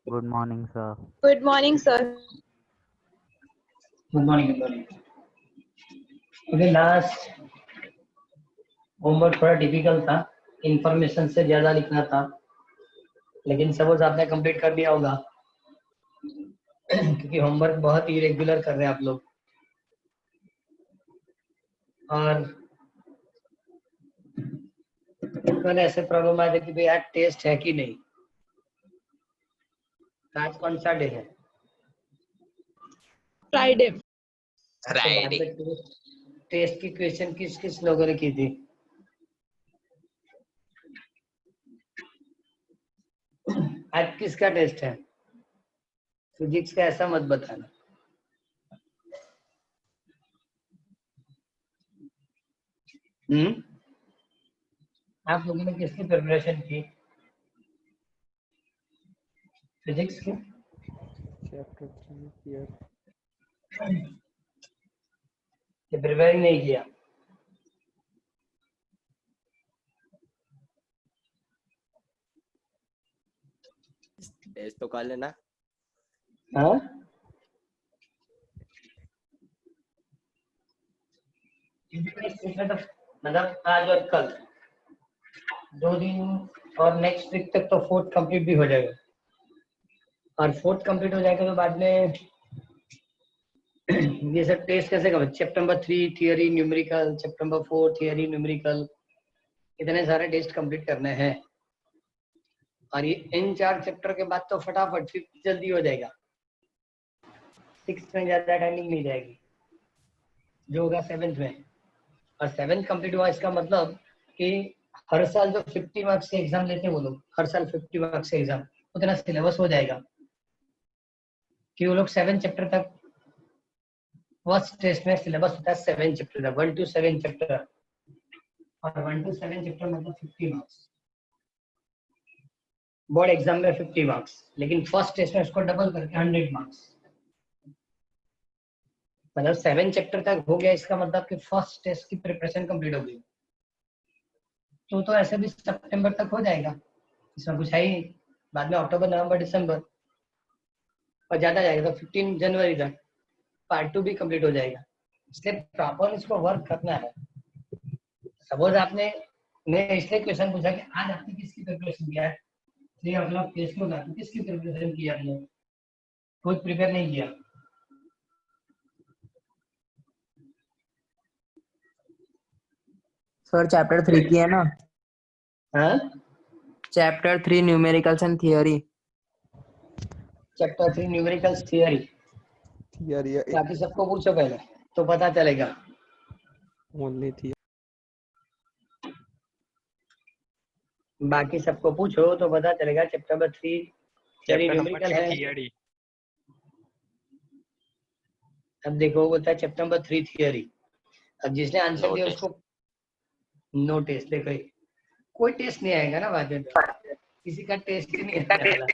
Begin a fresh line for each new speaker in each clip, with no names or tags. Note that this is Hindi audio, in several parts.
Good morning, sir.
Good morning, sir.
Good morning. Good morning. Okay, last homework थोड़ा डिफिकल्ट था, इंफॉर्मेशन से ज्यादा लिखना था, लेकिन सपोज आपने कंप्लीट कर दिया होगा क्योंकि होमवर्क बहुत ही रेगुलर कर रहे हैं आप लोग। और कल ऐसे प्रॉब्लम आया था कि भाई आज टेस्ट है कि नहीं। आज कौन सा डे है?
Friday.
फ्राइडे।
टेस्ट की क्वेश्चन किस किस लोगों ने की थी? आज किसका टेस्ट है? फिजिक्स का ऐसा मत बताना। आप लोगों ने किसकी प्रिपरेशन की? फिजिक्स की? प्रिपेयर नहीं किया?
टेस्ट तो कर लेना।
हाँ, मतलब आज और कल 2 दिन और नेक्स्ट वीक तक तो फोर्थ कंप्लीट भी हो जाएगा। और फोर्थ कंप्लीट हो जाएगा तो बाद में ये सब टेस्ट कैसे करें? Chapter number 3 theory numerical, chapter number 4 theory numerical, इतने सारे टेस्ट कंप्लीट करने हैं। और ये इन 4 चैप्टर के बाद तो फटाफट फिफ्थ जल्दी हो जाएगा, 6th में ज्यादा टाइमिंग नहीं जाएगी, जो होगा 7th में। और 7th कंप्लीट हुआ इसका मतलब कि हर साल जो 50 मार्क्स के एग्जाम लेते हैं वो लोग, हर साल 50 मार्क्स के एग्जाम, उतना सिलेबस हो जाएगा कि वो लोग 7 चैप्टर तक, फर्स्ट टेस्ट में सिलेबस होता है 7 चैप्टर तक, 1 to 7 चैप्टर, और 1 to 7 चैप्टर मतलब 50 मार्क्स। बोर्ड एग्जाम में 50 मार्क्स, लेकिन फर्स्ट टेस्ट में उसको डबल करके 100 मार्क्स, मतलब 7 चैप्टर तक हो गया। इसका मतलब कि फर्स्ट टेस्ट की प्रिपरेशन कंप्लीट हो गई। तो ऐसे भी सितंबर तक हो जाएगा, इसमें कुछ है ही। बाद में अक्टूबर नवंबर दिसंबर और ज्यादा जाएगा तो 15 जनवरी तक पार्ट 2 भी कंप्लीट हो जाएगा। इसलिए प्रॉपर इसको वर्क करना है। सपोज आपने इसलिए क्वेश्चन पूछा कि आज आपने किसकी प्रिपरेशन किया है, इसलिए अपना केस को तो किसकी प्रिपरेशन किया आपने? खुद प्रिपेयर नहीं किया।
सर चैप्टर 3 की है ना?
हाँ,
chapter 3 numericals and theory.
Chapter 3 numericals theory. बाकी सबको पूछो पहले तो पता चलेगा। बाकी सबको पूछो तो पता चलेगा। चैप्टर नंबर 3 थियरी न्यूमेरिकल है। अब देखो बोलता है चैप्टर नंबर 3 थियरी। अब जिसने आंसर दिया उसको नो टेस्ट। देखो कोई टेस्ट नहीं आएगा ना बाद में, किसी का टेस्ट ही नहीं आएगा।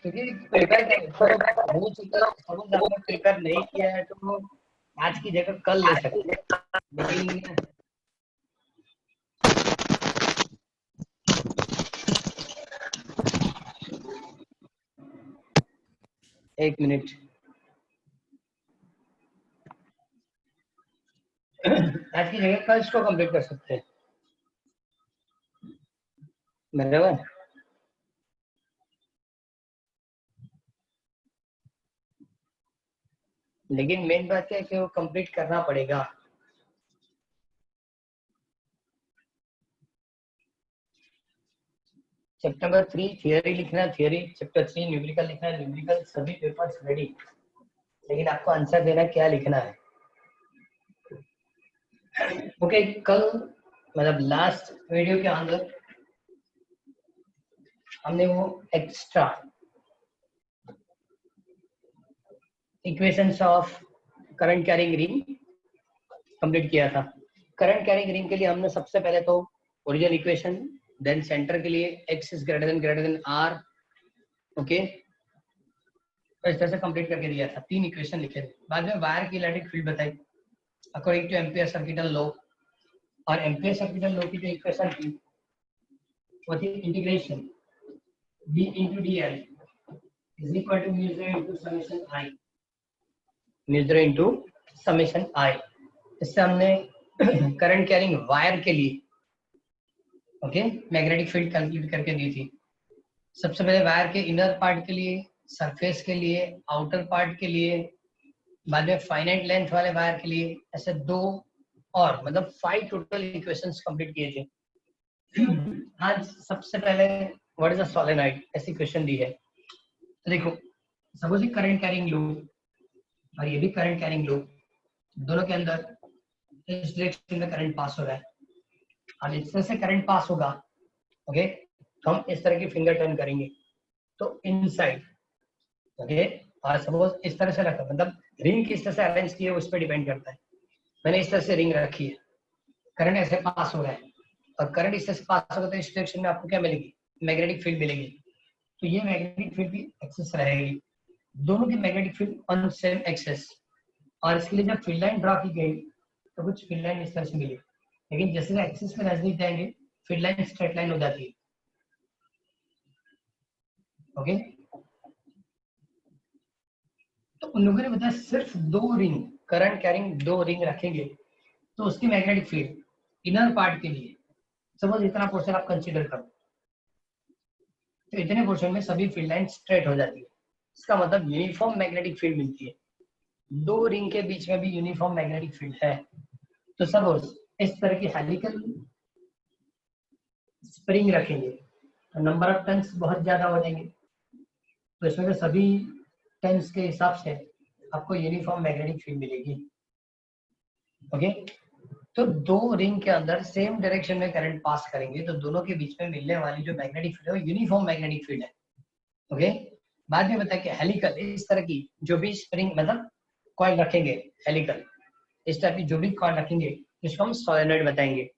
क्योंकि प्रिपेयर हो चुका, सपोज आपने प्रिपेयर नहीं किया है तो आज की जगह कल ले सकते हैं, लेकिन एक मिनट, आज की जगह कल इसको कंप्लीट कर सकते हैं, बराबर। लेकिन मेन बात है कि वो कंप्लीट करना पड़ेगा। चैप्टर नंबर 3 थियरी लिखना, थियरी, चैप्टर 3 न्यूमेरिकल लिखना, न्यूमेरिकल, सभी पेपर्स रेडी, लेकिन आपको आंसर देना क्या लिखना है। ओके, कल मतलब लास्ट वीडियो के अंदर हमने वो extra equations of current carrying ring complete किया था। करंट कैरिंग रिंग के लिए हमने सबसे पहले तो ओरिजिनल इक्वेशन, देन सेंटर के लिए x is greater than r, okay. तो इस तरह से कंप्लीट करके दिया था, 3 इक्वेशन लिखे थे। बाद में वायर की इलेक्ट्रिक फील्ड बताई according two ampere circuital law, और एम्पियर सर्किटल लॉ की जो इक्वेशन थी वो थी integration b into dl is equal to mu 0 into summation I, mu 0 into summation I। इससे हमने करंट कैरिंग वायर के लिए ओके मैग्नेटिक फील्ड कैलकुलेट करके दी थी। सबसे पहले वायर के इनर पार्ट के लिए, सरफेस के लिए, आउटर पार्ट के लिए, बाद में फाइनाइट लेंथ वाले वायर के लिए, ऐसे 2 और मतलब 5 टोटल इक्वेशंस कंप्लीट किए थे। आज सबसे पहले व्हाट इज अ सोलेनॉइड ऐसी क्वेश्चन दी है। तो देखो सपोज करंट कैरिंग लूप और ये भी करंट कैरिंग लूप, दोनों के अंदर इस डायरेक्शन में करंट पास हो रहा है और इस तरह से करंट पास होगा ओके, तो हम इस तरह की फिंगर टर्न करेंगे तो इनसाइड ओके, और सपोज इस तरह से रखा, मतलब रिंग किस तरह से अरेंज की है उस पर डिपेंड करता है। मैंने इस तरह से रिंग रखी है, करंट ऐसे पास हो रहा है और करंट इस तरह से पास होगा तो इस डायरेक्शन में आपको क्या मिलेगी, मैग्नेटिक फील्ड मिलेगी। तो ये मैग्नेटिक फील्ड की एक्सिस रहेगी, दोनों की magnetic field on same axis. और इसके लिए जब फील्ड लाइन ड्रॉ की गई तो कुछ फील्ड लाइन इस तरह से मिली, लेकिन जैसे एक्सिस में नजदीक जाएंगे फील्ड लाइन स्ट्रेट लाइन हो जाती है ओके। तो उन लोगों ने बताया सिर्फ 2 रिंग, करंट कैरिंग 2 रिंग रखेंगे तो उसकी मैग्नेटिक फील्ड इनर पार्ट के लिए सपोज इतना पोर्शन आप कंसीडर करो, तो इतने पोर्शन में सभी फील्ड लाइन स्ट्रेट हो जाती है। इसका मतलब यूनिफॉर्म मैग्नेटिक फील्ड मिलती है। 2 रिंग के बीच में भी यूनिफॉर्म मैग्नेटिक फील्ड है। तो सपोज इस तरह की हेलिकल स्प्रिंग रखेंगे तो नंबर ऑफ टर्न्स बहुत ज्यादा हो जाएंगे, तो इसमें से सभी टर्न्स के हिसाब से आपको यूनिफॉर्म मैग्नेटिक फील्ड मिलेगी ओके। तो 2 रिंग के अंदर सेम डायरेक्शन में करंट पास करेंगे तो दोनों के बीच में मिलने वाली जो मैग्नेटिक फील्ड है वो यूनिफॉर्म मैग्नेटिक फील्ड है ओके। बाद में बताया कि हेलिकल इस तरह की जो भी स्प्रिंग मतलब कॉइल रखेंगे, हेलिकल इस तरह की जो भी कॉइल रखेंगे जिसको हम सोलेनॉइड बताएंगे,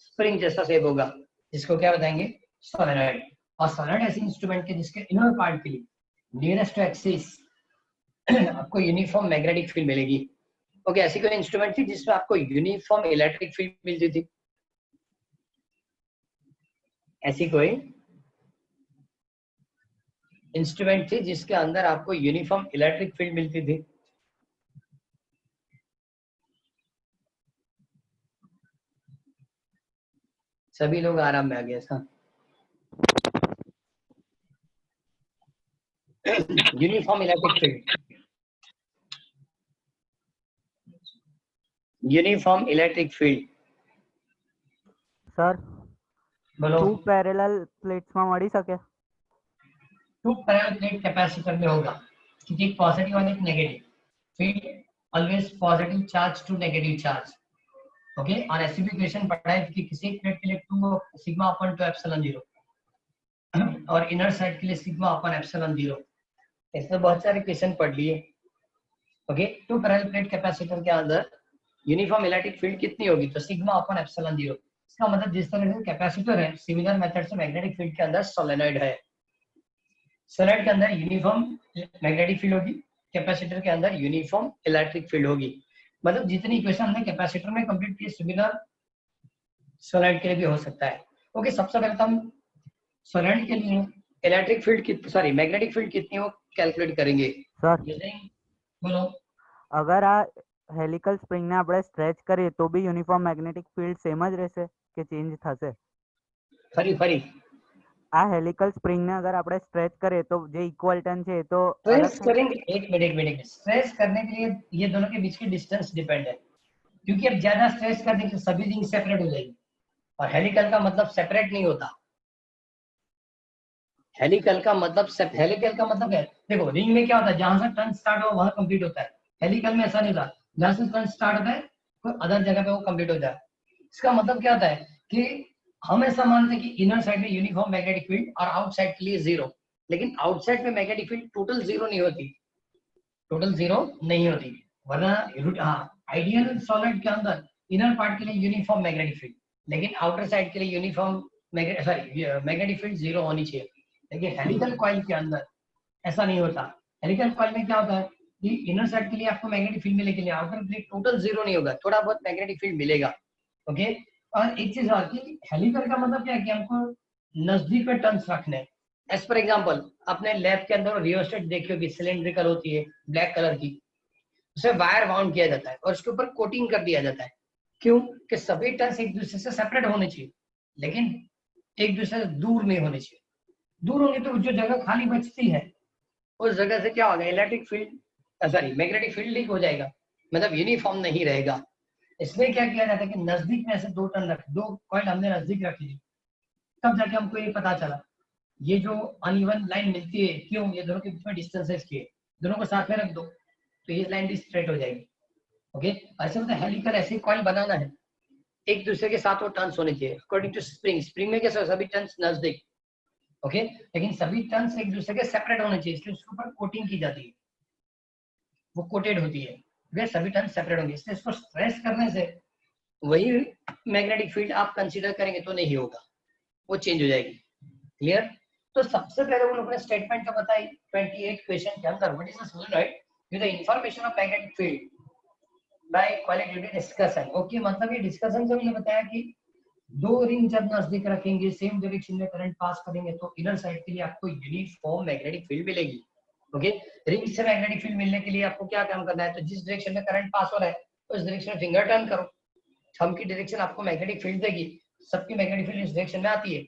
स्प्रिंग जैसा शेप होगा जिसको क्या बताएंगे, सोलेनॉइड। और सोलेनॉइड ऐसी इंस्ट्रूमेंट के जिसके इनर पार्ट के लिए नियरेस्ट टू एक्सिस आपको यूनिफॉर्म मैग्नेटिक फील्ड मिलेगी ओके। ऐसी कोई इंस्ट्रूमेंट थी जिसमें आपको यूनिफॉर्म इलेक्ट्रिक फील्ड मिलती थी, ऐसी कोई इंस्ट्रूमेंट थी जिसके अंदर आपको यूनिफॉर्म इलेक्ट्रिक फील्ड मिलती थी? सभी लोग आराम में आ गए sir. Uniform electric field, uniform electric field
sir
बोलो।
2 પેરેલલ પ્લેટ્સમાં મળી શકે?
2 पैरेलल प्लेट कैपेसिटर में होगा क्योंकि एक पॉजिटिव और एक negative field, always positive charge to negative charge okay. और ऐसी भी इक्वेशन पढ़ा है कि किसी एक प्लेट के लिए 2 सिग्मा अपन 2 एप्सिलॉन 0 और इनर साइड के लिए सिग्मा अपन एप्सिलॉन 0, इसमें बहुत सारे इक्वेशन पढ़ लिए ओके। 2 पैरेलल प्लेट कैपेसिटर के अंदर यूनिफॉर्म इलेक्ट्रिक फील्ड कितनी होगी, तो सिग्मा अपन एप्सिलॉन 0। इसका मतलब जिस तरह से कैपेसिटर है सिमिलर मेथड से मैग्नेटिक फील्ड के अंदर सोलेनॉइड है, सोलेनॉइड के अंदर यूनिफॉर्म मैग्नेटिक फील्ड होगी, कैपेसिटर के अंदर यूनिफॉर्म इलेक्ट्रिक फील्ड होगी। मतलब जितनी इक्वेशन हमने कैपेसिटर में कंप्लीट की सिमिलर सोलेनॉइड के लिए भी हो सकता है ओके। सबसे पहले तो हम सोलेनॉइड के लिए इलेक्ट्रिक फील्ड की सॉरी मैग्नेटिक फील्ड कितनी हो कैलकुलेट करेंगे
સર
बोलो।
અગર આ હેલિકલ સ્પ્રિંગને આપણે સ્ટ્રેચ કરીએ તો બી યુનિફોર્મ મેગ્નેટિક ફિલ્ડ સેમ જ રહેશે કે ચેન્જ થશે?
फरी फरी
આ હેલિકલ સ્પ્રિંગને અગર આપણે સ્ટ્રેચ કરીએ તો જે ઇક્વલ ટર્ન છે એ તો
स्ट्रेस
અલગ થઈ
करेंगे, एक मिनट स्ट्रेस करने के लिए ये दोनों के बीच की डिस्टेंस डिपेंड है, क्योंकि अब ज्यादा स्ट्रेस कर देंगे तो सभी रिंग सेपरेट हो जाएगी और हेलिकल का मतलब सेपरेट नहीं होता। हेलिकल का मतलब है देखो रिंग में क्या होता है जहां से टर्न स्टार्ट हो वहां कंप्लीट होता है, हेलिकल में ऐसा नहीं होता, जहां से टर्न स्टार्ट होता है कोई अदर जगह पे वो कंप्लीट हो जाए। इसका मतलब क्या होता है कि हम ऐसा मानते हैं कि इनर साइड में यूनिफॉर्म मैग्नेटिक फील्ड और आउटसाइड के लिए 0, लेकिन आउटसाइड में मैग्नेटिक फील्ड टोटल 0 नहीं होती, टोटल 0 नहीं होती, वरना आइडियल सॉलिड के अंदर इनर पार्ट के लिए यूनिफॉर्म मैग्नेटिक फील्ड, लेकिन आउटर साइड के लिए यूनिफॉर्म मैग्नेटिक फील्ड 0 होनी चाहिए। लेकिन हेलिकल कॉइल के अंदर ऐसा नहीं होता, हेलिकल कॉइल में क्या होता है कि इनर साइड के लिए आपको मैग्नेटिक फील्ड मिलेगी, आउटर प्लेट टोटल जीरो नहीं होगा, थोड़ा बहुत मैग्नेटिक फील्ड मिलेगा। ओके, और एक चीज और कि हेलिकल का मतलब क्या है कि हमको नजदीक में टर्न्स रखने हैं। एज फॉर एग्जांपल अपने लैब के अंदर रियोस्टेट देखी होगी, सिलेंड्रिकल होती है ब्लैक कलर की, उसे वायर बाउंड किया जाता है और उसके ऊपर कोटिंग कर दिया जाता है। क्यों? कि सभी टर्न्स एक दूसरे से सेपरेट होने चाहिए, लेकिन एक दूसरे से दूर नहीं होने चाहिए। दूर होंगे तो जो जगह खाली बचती है उस जगह से क्या होगा, electric field sorry magnetic field leak हो जाएगा, मतलब यूनिफॉर्म नहीं रहेगा। इसलिए क्या किया जाता है कि नजदीक में ऐसे दो टर्न रख, दो कॉइल हमने नजदीक रख ली, तब जाके हमको ये पता चला ये जो अनइवन लाइन मिलती है, क्यों? ये दोनों के बीच में डिस्टेंसेस की है, दोनों को साथ में रख दो तो ये लाइन भी स्ट्रेट हो जाएगी। ओके, ऐसे मतलब हेलिकल ऐसे कॉइल बनाना है, एक दूसरे के साथ वो टर्न्स होने चाहिए अकॉर्डिंग टू स्प्रिंग। स्प्रिंग में कैसे सभी टर्न्स नजदीक, ओके, लेकिन सभी टर्न्स एक दूसरे के सेपरेट होने चाहिए, इसलिए उसके ऊपर कोटिंग की जाती है, वो कोटेड होती है, वे सभी टर्न्स सेपरेट होंगे। इसलिए इसको स्ट्रेस करने से वही मैग्नेटिक फील्ड आप कंसीडर करेंगे तो नहीं होगा, वो चेंज हो जाएगी। क्लियर? तो सबसे पहले वो लोगों ने स्टेटमेंट का बताई 28 क्वेश्चन के अंदर, what is the solenoid with the information of magnetic field by qualitative discussion. Okay, मतलब ये डिस्कशन से हमने बताया कि दो रिंग जब नजदीक रखेंगे, सेम डायरेक्शन में करंट पास करेंगे तो इनर साइड के लिए आपको यूनिफॉर्म मैग्नेटिक फील्ड मिलेगी। ओके, रिंग से मैग्नेटिक फील्ड मिलने के लिए आपको क्या काम करना है, तो जिस डायरेक्शन में करंट पास हो रहा है उस डायरेक्शन में फिंगर टर्न करो, थंब की डायरेक्शन आपको मैग्नेटिक फील्ड देगी, सबकी मैग्नेटिक फील्ड इस डायरेक्शन में आती है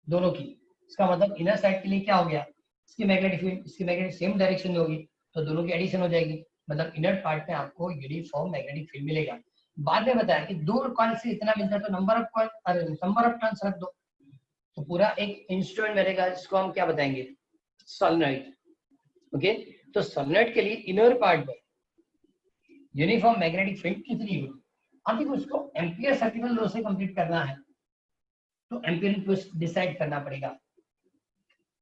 दोनों की। इसका मतलब इनर साइड के लिए क्या हो गया, इसकी मैग्नेटिक फील्ड इसकी मैग्नेटिक सेम डायरेक्शन में होगी तो दोनों की एडिशन हो जाएगी, मतलब इनर पार्ट में आपको यूनिफॉर्म मैग्नेटिक फील्ड मिलेगा। बाद में बताया कि दो कॉइल से इतना मिलता है तो नंबर ऑफ कॉइल अरे नंबर ऑफ टर्न्स रख दो, तो पूरा एक इंस्ट्रूमेंट मिलेगा जिसको हम क्या बताएंगे, सोलेनॉइड। ओके, तो सोलेनॉइड के लिए इनर पार्ट में यूनिफॉर्म मैग्नेटिक फील्ड कितनी होगी, अभी उसको एम्पियर सर्कुलर लॉ से कंप्लीट करना है तो एम्पियर को डिसाइड करना पड़ेगा।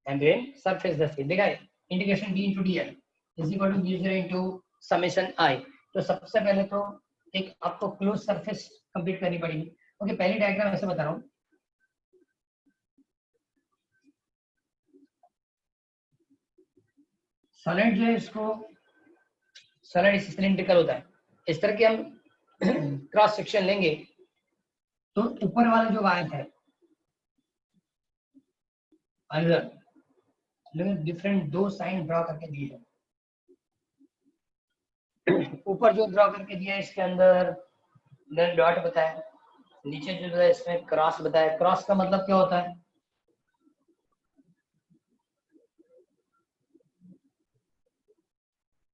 And then surface the field देखा है, integration b into dl is equal to b0 into summation i। तो सबसे पहले तो एक आपको क्लोज सरफेस कंप्लीट करनी पड़ेगी। ओके, पहली डायग्राम ऐसे बता रहा हूँ, सॉलिड जो है इसको सॉलिड सिलेंड्रिकल होता है, इस तरह के हम क्रॉस सेक्शन लेंगे तो ऊपर वाला जो वायर है अंदर डिफरेंट दो साइन ड्रॉ करके दिए हैं, ऊपर जो ड्रॉ करके दिया है इसके अंदर डॉट बताया, नीचे जो है इसमें क्रॉस बताया। क्रॉस का मतलब क्या होता है,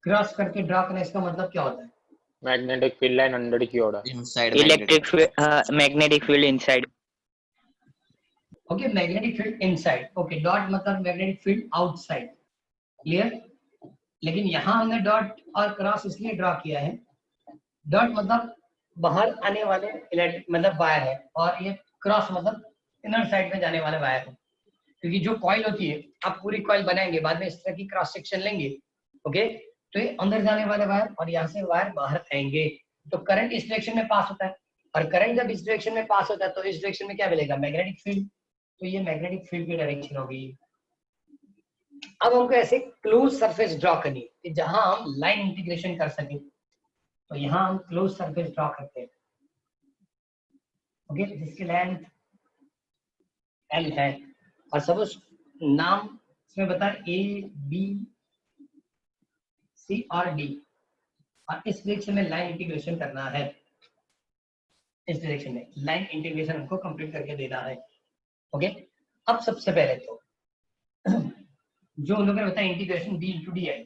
क्रॉस करके ड्रॉ करना, इसका मतलब क्या होता है,
मैग्नेटिक फील्ड लाइन अंदर की ओर,
inside magnetic field inside.
Okay, magnetic field inside. Okay, dot मतलब मैग्नेटिक फील्ड आउटसाइड। क्लियर? लेकिन यहाँ हमने डॉट और क्रॉस इसलिए ड्रॉ किया है, डॉट मतलब बाहर आने वाले मतलब वायर है और ये क्रॉस मतलब इनर साइड में जाने वाले वायर है, क्योंकि जो कॉइल होती है आप पूरी कॉइल बनाएंगे बाद में इस तरह की क्रॉस सेक्शन लेंगे। ओके, तो ये अंदर जाने वाले वायर और यहाँ से वायर बाहर आएंगे तो करंट इस डायरेक्शन में पास होता है, और करंट जब इस डायरेक्शन में पास होता है तो इस डायरेक्शन में क्या मिलेगा, मैग्नेटिक फील्ड, तो ये मैग्नेटिक फील्ड की डायरेक्शन होगी। अब हमको ऐसे क्लोज सरफेस ड्रॉ करनी है कि जहां हम लाइन इंटीग्रेशन कर सके, तो यहाँ हम क्लोज सरफेस ड्रॉ करते हैं। ओके, जिसकी लेंथ L है और सपोज नाम इसमें बता A B C और D, और इस डायरेक्शन में लाइन इंटीग्रेशन करना है, इस डायरेक्शन में लाइन इंटीग्रेशन हमको कंप्लीट करके देना है। ओके, अब सबसे पहले तो जो लोगों ने बताया इंटीग्रेशन b into dl,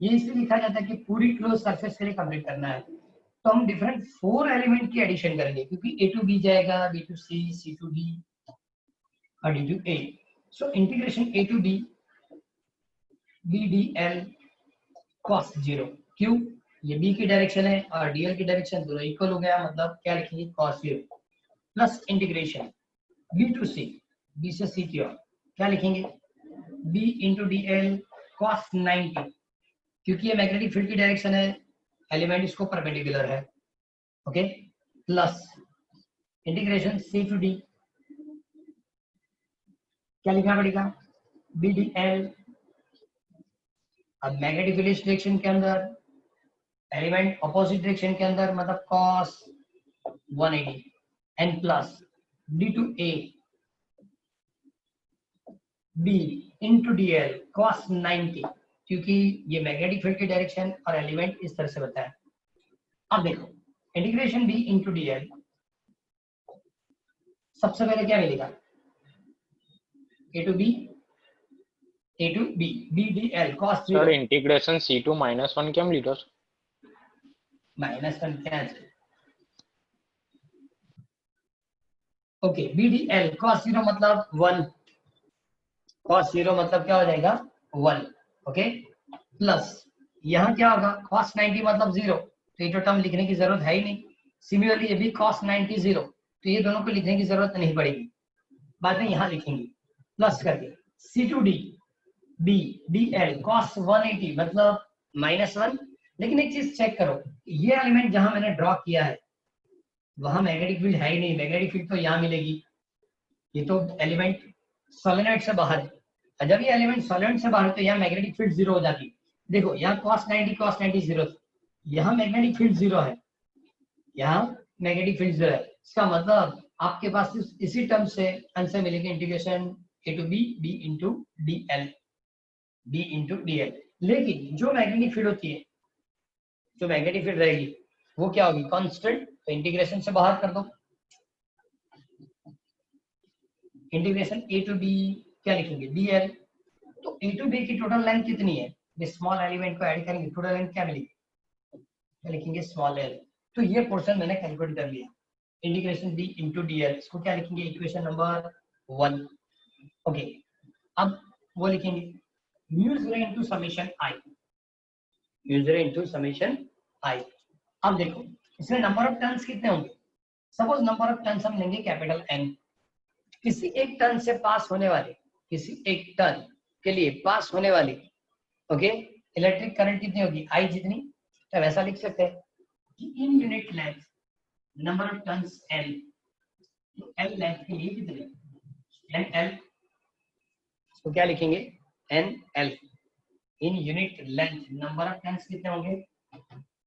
ये इसलिए लिखा जाता है कि पूरी क्लोज सरफेस के लिए कंप्लीट करना है तो हम डिफरेंट 4 एलिमेंट की एडिशन करेंगे, क्योंकि a to b जाएगा, b to c, c to d और d to a। So integration a to b b dl cos 0, क्यों? ये b की डायरेक्शन है और dl की डायरेक्शन दोनों इक्वल हो गया, मतलब क्या लिखेंगे, cos 0 plus integration b to c, b से c की ओर क्या लिखेंगे, b into dl cos 90, क्योंकि ये मैग्नेटिक फील्ड की डायरेक्शन है, एलिमेंट इसको परपेंडिकुलर है। Okay, plus integration c to d क्या लिखना पड़ेगा, b dl अब मैग्नेटिक फील्ड इस डायरेक्शन के अंदर, एलिमेंट अपोजिट डायरेक्शन के अंदर, मतलब cos 180 n plus d to a b into dl cos 90, क्योंकि ये मैग्नेटिक फील्ड की डायरेक्शन और एलिमेंट इस तरह से बताया। अब देखो इंटीग्रेशन b into dl, सबसे पहले क्या मिलेगा, a to b b dl cos
sir
0
integration C2 -1 કેમ લીધો છે?
-1 क्या है, ओके b dl cos 0 मतलब 1, cos 0 मतलब क्या हो जाएगा 1, ओके, प्लस यहाँ क्या होगा cos 90 मतलब 0, तो ये तो टर्म लिखने की जरूरत है ही नहीं। सिमिलरली ये भी cos 90 0, तो ये दोनों को लिखने की जरूरत नहीं पड़ेगी, बाद में यहाँ लिखेंगे प्लस करके C2d b dl cos 180 मतलब -1। लेकिन एक चीज चेक करो, ये एलिमेंट जहां मैंने ड्रॉ किया है वहां मैग्नेटिक फील्ड है ही नहीं, मैग्नेटिक फील्ड तो यहाँ मिलेगी, ये तो एलिमेंट सोलेनोइड से बाहर है। जब ये एलिमेंट सोलेनोइड से बाहर है तो यहाँ मैग्नेटिक फील्ड 0 हो जाती है। देखो यहाँ cos 90 0, यहाँ मैग्नेटिक फील्ड 0 है, यहाँ मैग्नेटिक फील्ड 0 है। इसका मतलब आपके पास इसी टर्म से आंसर मिलेगा integration a to b into dl। लेकिन जो मैग्नेटिक फील्ड होती है, जो मैग्नेटिक फील्ड रहेगी वो क्या होगी, कांस्टेंट, तो इंटीग्रेशन से बाहर कर दो। इंटीग्रेशन a to b क्या लिखेंगे dl, तो a to b की टोटल लेंथ कितनी है, स्मॉल एलिमेंट को ऐड करेंगे, टोटल लेंथ क्या मिलेगी, क्या लिखेंगे स्मॉल l। तो ये पोर्शन मैंने कैलकुलेट कर लिया, इंटीग्रेशन b into dl, इसको क्या लिखेंगे इक्वेशन नंबर 1, ओके। अब वो लिखेंगे mu 0 into summation i, mu 0 into summation i। अब देखो इसमें नंबर ऑफ टर्न्स कितने होंगे, सपोज नंबर ऑफ टर्न्स हम लेंगे कैपिटल N, किसी एक टर्न से पास होने वाले, किसी एक टर्न के लिए पास होने वाली, ओके, इलेक्ट्रिक करंट कितनी होगी I जितनी, तो वैसा लिख सकते हैं कि in unit length number of turns L, तो L लेंथ के लिए कितने NL, तो क्या लिखेंगे NL, in unit length number of turns कितने होंगे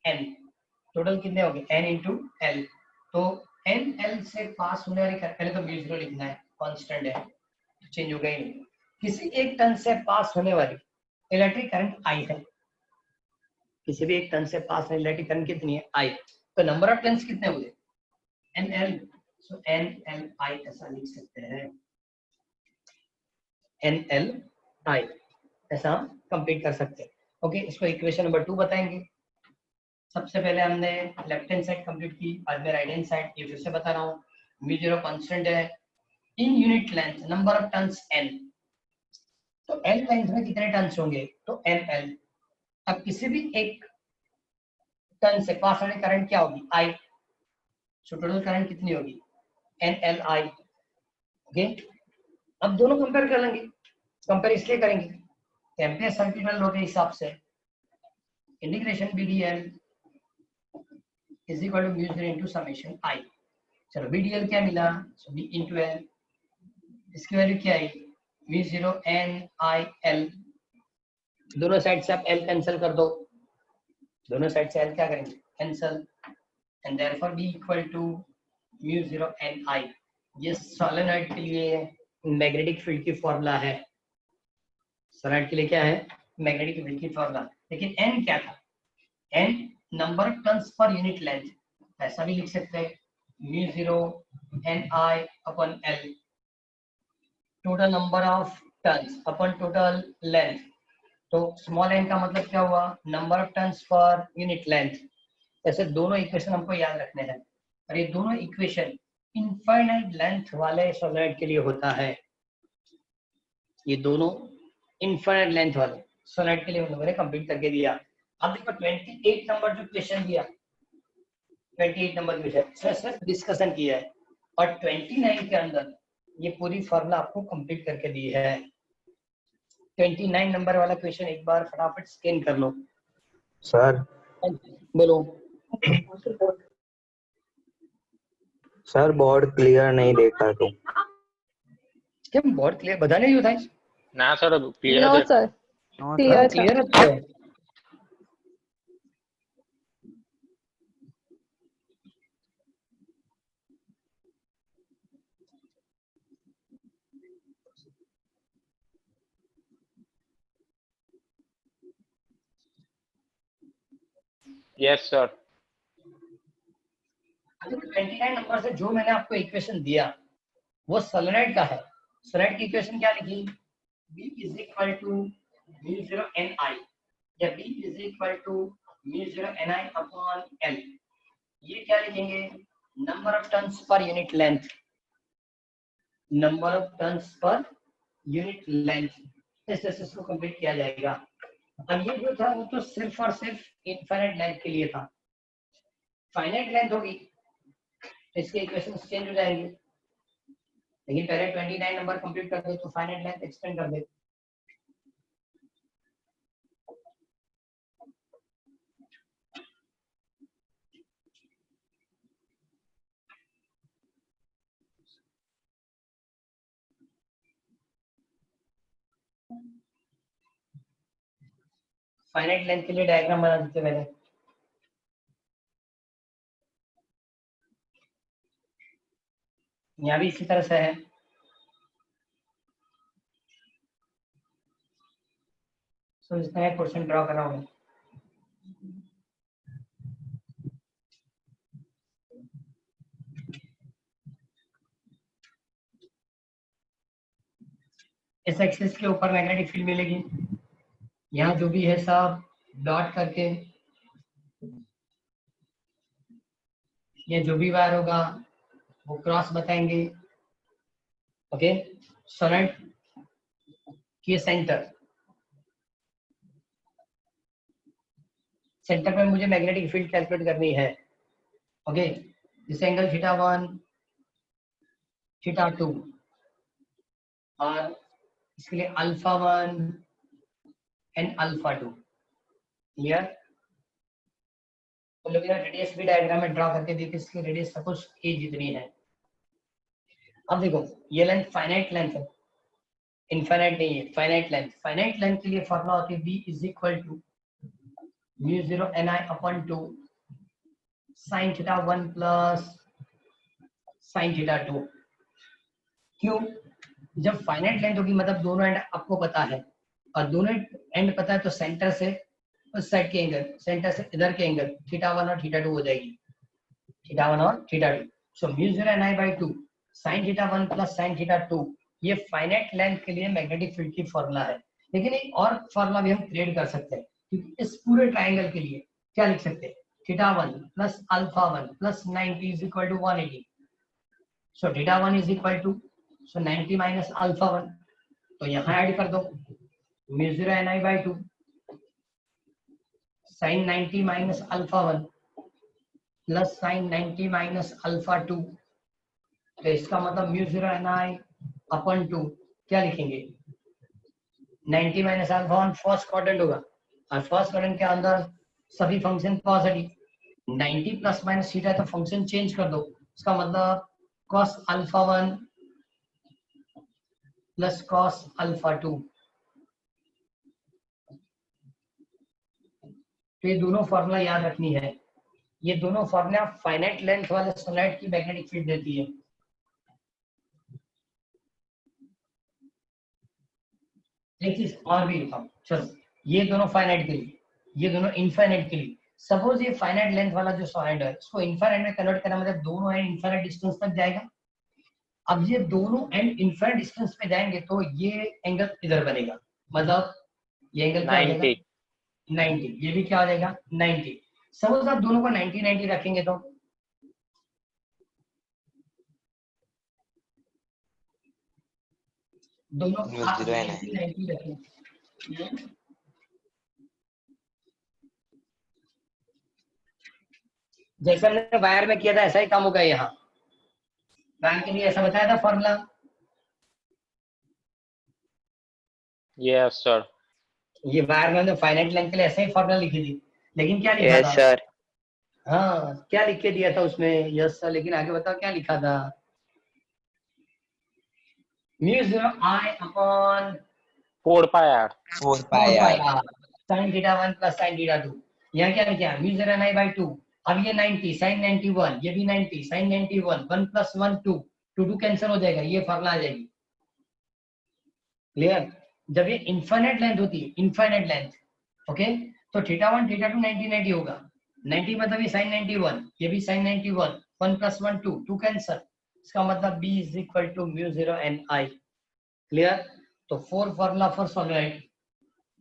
N, टोटल कितने होंगे N into L। तो NL से पास होने वाली, पहले तो म्यू 0 लिखना है, कांस्टेंट है, चेंज हो गई नहीं। किसी एक टर्न से पास होने वाली इलेक्ट्रिक करंट I है, किसी भी एक टर्न से पास होने इलेक्ट्रिक करंट कितनी है I, तो नंबर ऑफ टर्न्स कितने होंगे NL, सो NLI ऐसा लिख सकते हैं, NLI ऐसा हम कंप्लीट कर सकते हैं, ओके। इसको इक्वेशन नंबर 2 बताएंगे। सबसे पहले हमने लेफ्ट हैंड साइड कंप्लीट की, बाद में राइट हैंड साइड, ये फिर से बता रहा हूँ, म्यू 0 कांस्टेंट है, in unit length number of turns N, तो L लेंथ में कितने टर्न्स होंगे, तो NL। अब किसी भी एक टर्न से पास होने करंट क्या होगी I, सो टोटल करंट कितनी होगी NLI, ओके। अब दोनों कंपेयर कर लेंगे, कंपेयर इसलिए करेंगे एम्पियर सर्किट लॉ के हिसाब से, integration BDL is equal to mu 0 into summation I। चलो BDL क्या मिला, सो B into L, इसकी वैल्यू क्या आई म्यू 0 NIL, दोनों साइड से आप L कैंसिल कर दो, दोनों साइड से L क्या करेंगे cancel, and therefore B equal to mu 0 NI। ये सोलेनोइड के लिए मैग्नेटिक फील्ड की फॉर्मूला है, सोलेनोइड के लिए क्या है मैग्नेटिक फील्ड की फॉर्मूला। लेकिन N क्या था, N number of turns per unit length, ऐसा भी लिख सकते हैं mu 0 NI upon L, total number of turns upon total length, तो स्मॉल n का मतलब क्या हुआ number of turns per unit length. ऐसे दोनों इक्वेशन हमको याद रखने हैं, और ये दोनों इक्वेशन इनफाइनाइट लेंथ वाले सोलेनोइड के लिए होता है, ये दोनों इनफाइनाइट लेंथ वाले सोलेनोइड के लिए उन लोगों ने कंप्लीट करके दिया। अब देखो 28 नंबर जो क्वेश्चन दिया, 28 नंबर क्वेश्चन इसमें सिर्फ डिस्कशन किया है, और 29 के अंदर ये पूरी फॉर्मूला आपको कंप्लीट करके दी है। 29 नंबर वाला क्वेश्चन एक बार फटाफट स्कैन कर लो।
सर
बोलो
सर, बोर्ड क्लियर नहीं देखा तो
क्या बोर्ड क्लियर बता नहीं होता है?
ના sir clear
No, sir.
No
Clear
sir.
था।
क्लियर रखते हो?
Yes sir.
अभी 29 नंबर से जो मैंने आपको इक्वेशन दिया वो सोलेनोइड का है। सोलेनोइड की इक्वेशन क्या लिखी? B is equal to mu 0 ni या B is equal to mu 0 ni upon L। ये क्या लिखेंगे? Number of turns per unit length, number of turns per unit length. इस तरह से इसको कंप्लीट किया जाएगा। अब ये जो था वो तो सिर्फ और सिर्फ इनफाइनाइट लेंथ के लिए था। फाइनाइट लेंथ होगी इसके इक्वेशंस चेंज हो जाएंगे, लेकिन पहले 29 नंबर कंप्लीट कर दो तो फाइनाइट लेंथ एक्सपेंड कर दे। फाइनाइट लेंथ के लिए डायग्राम बना देते मैंने। यहाँ भी इसी तरह से है। सो इसमें एक क्वेश्चन ड्रॉ कर रहा हूँ। इस एक्सिस के ऊपर मैग्नेटिक फील्ड मिलेगी। यहाँ जो भी है सब डॉट करके ये जो भी वायर होगा वो क्रॉस बताएंगे। ओके, सोलेनोइड के सेंटर पे मुझे मैग्नेटिक फील्ड कैलकुलेट करनी है। ओके, इस एंगल θ1 θ2 और इसके लिए α1 एंड α2। क्लियर? तो लोग रेडियस भी डायग्राम में ड्रॉ करके देखिए। इसकी रेडियस सपोज a जितनी है। अब देखो ये लेंथ फाइनाइट लेंथ है, इनफाइनाइट नहीं है, फाइनाइट लेंथ। फाइनाइट लेंथ के लिए फॉर्मूला होती है v is equal to mu 0 ni upon 2 sin θ1 plus sin θ2। क्यों? जब फाइनाइट लेंथ होगी मतलब दोनों एंड आपको पता है, और दोनों एंड पता है तो सेंटर से उस साइड के एंगल, सेंटर से इधर के एंगल θ1 और θ2 हो जाएगी, θ1 और θ2। So mu 0 ni by 2 sin θ1 plus sin θ2 ये फाइनाइट लेंथ के लिए मैग्नेटिक फील्ड की फॉर्मूला है। लेकिन एक और फॉर्मूला भी हम क्रिएट कर सकते हैं, क्योंकि इस पूरे ट्रायंगल के लिए क्या लिख सकते हैं? θ1 plus α1 plus 90 is equal to 180। So θ1 is equal to 90 minus α1, तो यहाँ ऐड कर दो mu 0 ni by 2 sin 90 minus α1 plus sin 90 minus α2। तो इसका मतलब म्यू 0 ni अपॉन 2 क्या लिखेंगे? 90 माइनस α1 फर्स्ट क्वाड्रेंट होगा, और फर्स्ट क्वाड्रेंट के अंदर सभी function positive. 90 plus minus theta तो फंक्शन चेंज कर दो, इसका मतलब cos α1 प्लस cos α2। तो ये दोनों फॉर्मूला याद रखनी है। ये दोनों फॉर्मूला फाइनाइट लेंथ वाले सोलेनोइड की मैग्नेटिक फील्ड देती है। एक चीज और भी लिखा, चलो ये दोनों फाइनाइट के लिए, ये दोनों इनफाइनाइट के लिए। सपोज ये फाइनाइट लेंथ वाला जो सोलेनोइड है इसको इनफाइनाइट में कन्वर्ट करना मतलब दोनों एंड इनफाइनाइट डिस्टेंस तक जाएगा। अब ये दोनों एंड इनफाइनाइट डिस्टेंस पे जाएंगे तो ये एंगल इधर बनेगा, मतलब ये एंगल क्या हो जाएगा? 90। ये भी क्या हो जाएगा? 90। सपोज आप दोनों को 90 90 रखेंगे तो दोनों 90 90 रखें। जैसे हमने वायर में किया था ऐसा ही काम होगा यहाँ। वायर के लिए ऐसा बताया था फॉर्मूला।
Yes sir.
ये वायर में हमने फाइनाइट लेंथ के लिए ऐसा ही फॉर्मूला लिखी थी, लेकिन क्या लिखा
यस
था?
सर।
हाँ क्या लिख के दिया था उसमें? यस सर, लेकिन आगे बताओ क्या लिखा था? Mu 0 I upon
4 pi r.
4 pi r.
sin theta 1 plus sin theta 2, यहाँ क्या लिखा म्यू 0 ni by 2। अब ये 90 sin 91, ये भी 90 sin 91, 1 प्लस 1 2, 2 कैंसिल हो जाएगा, ये फॉर्मूला आ जाएगी। क्लियर? जब ये इनफाइनाइट लेंथ होती है, इनफाइनाइट लेंथ, ओके, तो थीटा 1 थीटा 2 90 90 होगा। 90 मतलब ये sin 91, ये भी sin 91, 1 प्लस 1 2, 2 कैंसिल, इसका मतलब b is equal to mu 0 ni। Clear? तो 4 formula for solid,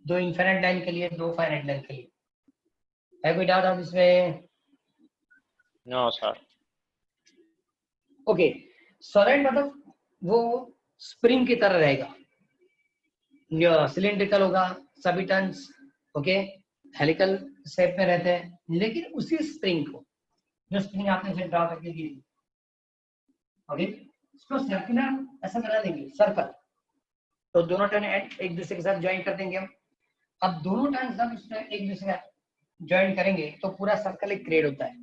2 infinite line के लिए, 2 फाइनाइट लाइन के लिए। है कोई डाउट अब इसमें?
No, sir.
ओके, सॉलिड मतलब वो स्प्रिंग की तरह रहेगा, सिलिंड्रिकल होगा, सभी टर्न्स ओके हेलिकल शेप में रहते हैं, लेकिन उसी स्प्रिंग को, जो स्प्रिंग आपने इसे ड्रा करके दी, ओके, इसको सर्कुलर ऐसा बना देंगे, सर्कल। तो दोनों टर्न एक दूसरे के साथ ज्वाइन कर देंगे हम। अब दोनों टर्न जब इसमें एक दूसरे का ज्वाइन करेंगे तो पूरा सर्कल एक क्रिएट होता है,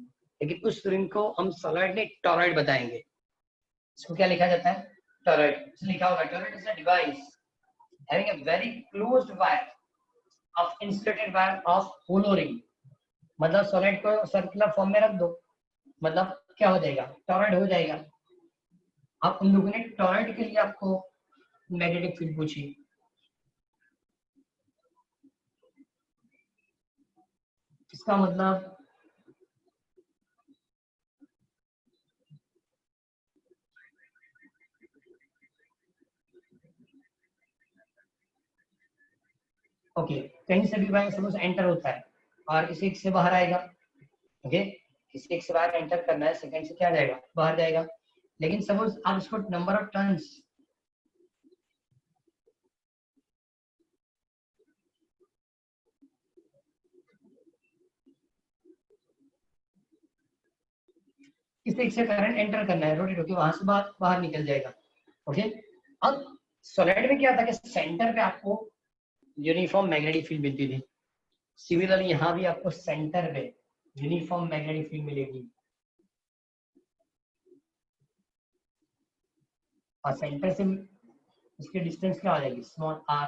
लेकिन उस स्प्रिंग को हम सॉलिड नहीं टॉरॉइड बताएंगे। इसको क्या लिखा जाता है? टॉरॉइड। लिखा होगा torrid is a device having a very closed wire of insulated wire of hollow ring। मतलब सॉलिड को सर्कुलर फॉर्म में रख दो, मतलब क्या हो जाएगा? टॉरॉइड हो जाएगा। अब उन लोगों ने टॉरॉइड के लिए आपको मैग्नेटिक फील्ड पूछी, इसका मतलब ओके, कहीं से भी वायर सपोज एंटर होता है और इस एक से बाहर आएगा, ओके, इस एक से बाहर एंटर करना है, सेकंड से क्या जाएगा? बाहर जाएगा। लेकिन सपोज आप इसको नंबर ऑफ टर्न्स इस एक से करंट एंटर करना है, रोटेट होकर वहां से बाहर निकल जाएगा, ओके। अब सॉलिड में क्या था कि सेंटर पे आपको यूनिफॉर्म मैग्नेटिक फील्ड मिलती थी, सिमिलरली यहाँ भी आपको सेंटर पे यूनिफॉर्म मैग्नेटिक फील्ड मिलेगी, और सेंटर से इसकी डिस्टेंस क्या हो जाएगी? Small are.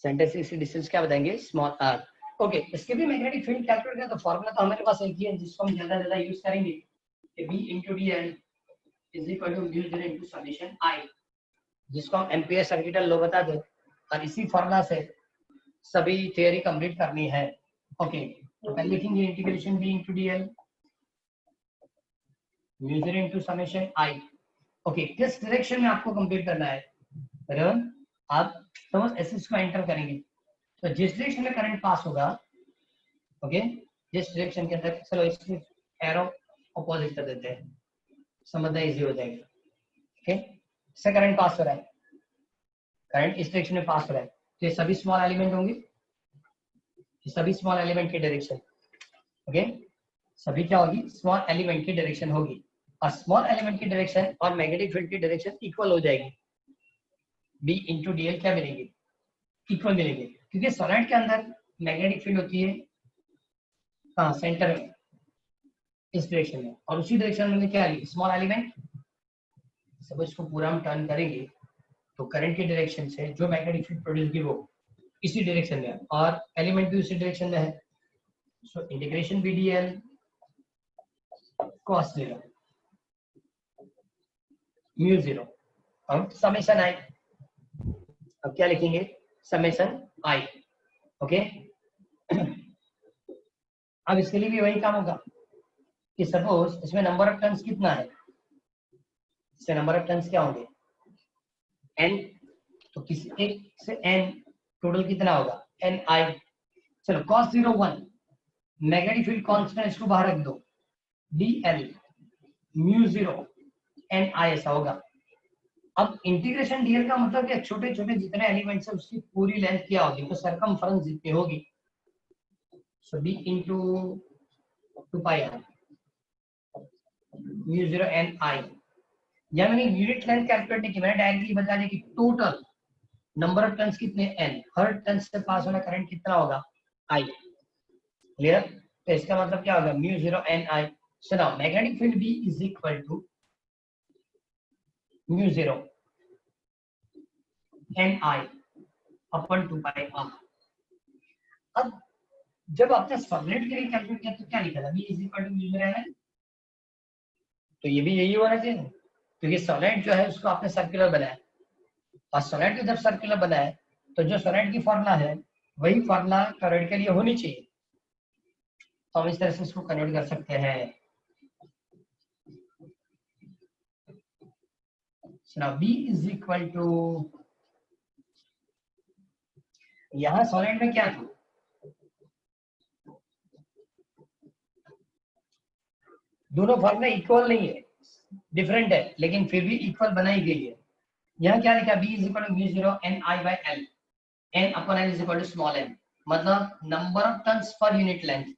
सेंटर से इसकी डिस्टेंस क्या बताएंगे? Small are. ओके, इसके भी मैग्नेटिक फील्ड कैलकुलेट करें तो फॉर्मूला तो हमारे पास एक ही है, जिसको हम ज्यादा ज्यादा यूज करेंगे कि B * dl is equal to mu 0 into summation I, जिसको हम एम्पियर सर्किटल लॉ बता दो, और इसी फॉर्मूला से सभी थ्योरी कंप्लीट करनी है। ओके, तो पहले लिखेंगे integration B * dl mu 0 into summation I। Okay, किस डायरेक्शन में आपको कंप्लीट करना है? बराबर, आप समझ ऐसे इसको एंटर करेंगे तो जिस डायरेक्शन में करंट पास होगा, ओके, जिस डायरेक्शन के अंदर, चलो इसकी एरो अपोजिट कर देते हैं, समझना इजी हो जाएगा। ओके, इससे करंट पास हो रहा है, करंट इस डायरेक्शन में पास हो रहा है, तो ये सभी स्मॉल एलिमेंट होंगे, ये सभी स्मॉल एलिमेंट की डायरेक्शन, ओके, सभी क्या होगी? स्मॉल एलिमेंट की डायरेक्शन होगी, और स्मॉल एलिमेंट की डायरेक्शन और मैग्नेटिक फील्ड की डायरेक्शन इक्वल हो जाएगी। B * dl क्या मिलेंगे? इक्वल मिलेंगे, क्योंकि सॉलिड के अंदर मैग्नेटिक फील्ड होती है कहाँ? सेंटर में, इस डायरेक्शन में, और उसी डायरेक्शन में क्या है? Small element. सब इसको पूरा हम टर्न करेंगे तो करंट की डायरेक्शन से जो मैग्नेटिक फील्ड प्रोड्यूस की वो इसी डायरेक्शन में है, और एलिमेंट भी उसी डायरेक्शन में है। So integration B dl cos 0 mu 0 और समेशन I। अब क्या लिखेंगे? Summation I, okay. अब इसके लिए भी वही काम होगा कि सपोज इसमें नंबर ऑफ टर्न्स कितना है, इससे नंबर ऑफ टर्न्स क्या होंगे? n, तो किसी एक से n टोटल कितना होगा? ni। चलो cos 0 1, मैग्नेटिक फील्ड कांस्टेंट, इसको बाहर रख दो, dl म्यू 0 ni ऐसा होगा। अब इंटीग्रेशन dl का मतलब क्या? छोटे छोटे जितने एलिमेंट्स है उसकी पूरी लेंथ क्या होगी? तो सरकमफेरेंस जितनी होगी, सो b * 2 pi r mu 0 ni। या मैंने यूनिट लेंथ कैलकुलेट नहीं की, मैंने डायरेक्टली बता दिया कि टोटल नंबर ऑफ टर्न्स कितने? n, हर टर्न से पास होना करंट कितना होगा? I। क्लियर? तो इसका मतलब क्या होगा? Mu 0 ni। So now magnetic field B is equal to mu 0 ni upon 2 pi r। अब जब आपने सॉलिड के लिए कैलकुलेट किया तो क्या लिखा था, v is equal to mu 0 n, तो ये भी यही होना चाहिए, क्योंकि सॉलिड जो है उसको आपने सर्कुलर बनाया, और सॉलिड को जब सर्कुलर बनाया तो जो सॉलिड की फॉर्मूला है वही फॉर्मूला टॉरॉइड के लिए होनी चाहिए। तो हम इस तरह से इसको कन्वर्ट कर सकते हैं। Now V is equal to, यहाँ सॉलिड में क्या था, दोनों फॉर्मूला इक्वल नहीं है, डिफरेंट है, लेकिन फिर भी इक्वल बनाई गई है। यहाँ क्या लिखा, B is equal to mu0 ni by L, n upon L is equal to small n, मतलब number of turns per unit length.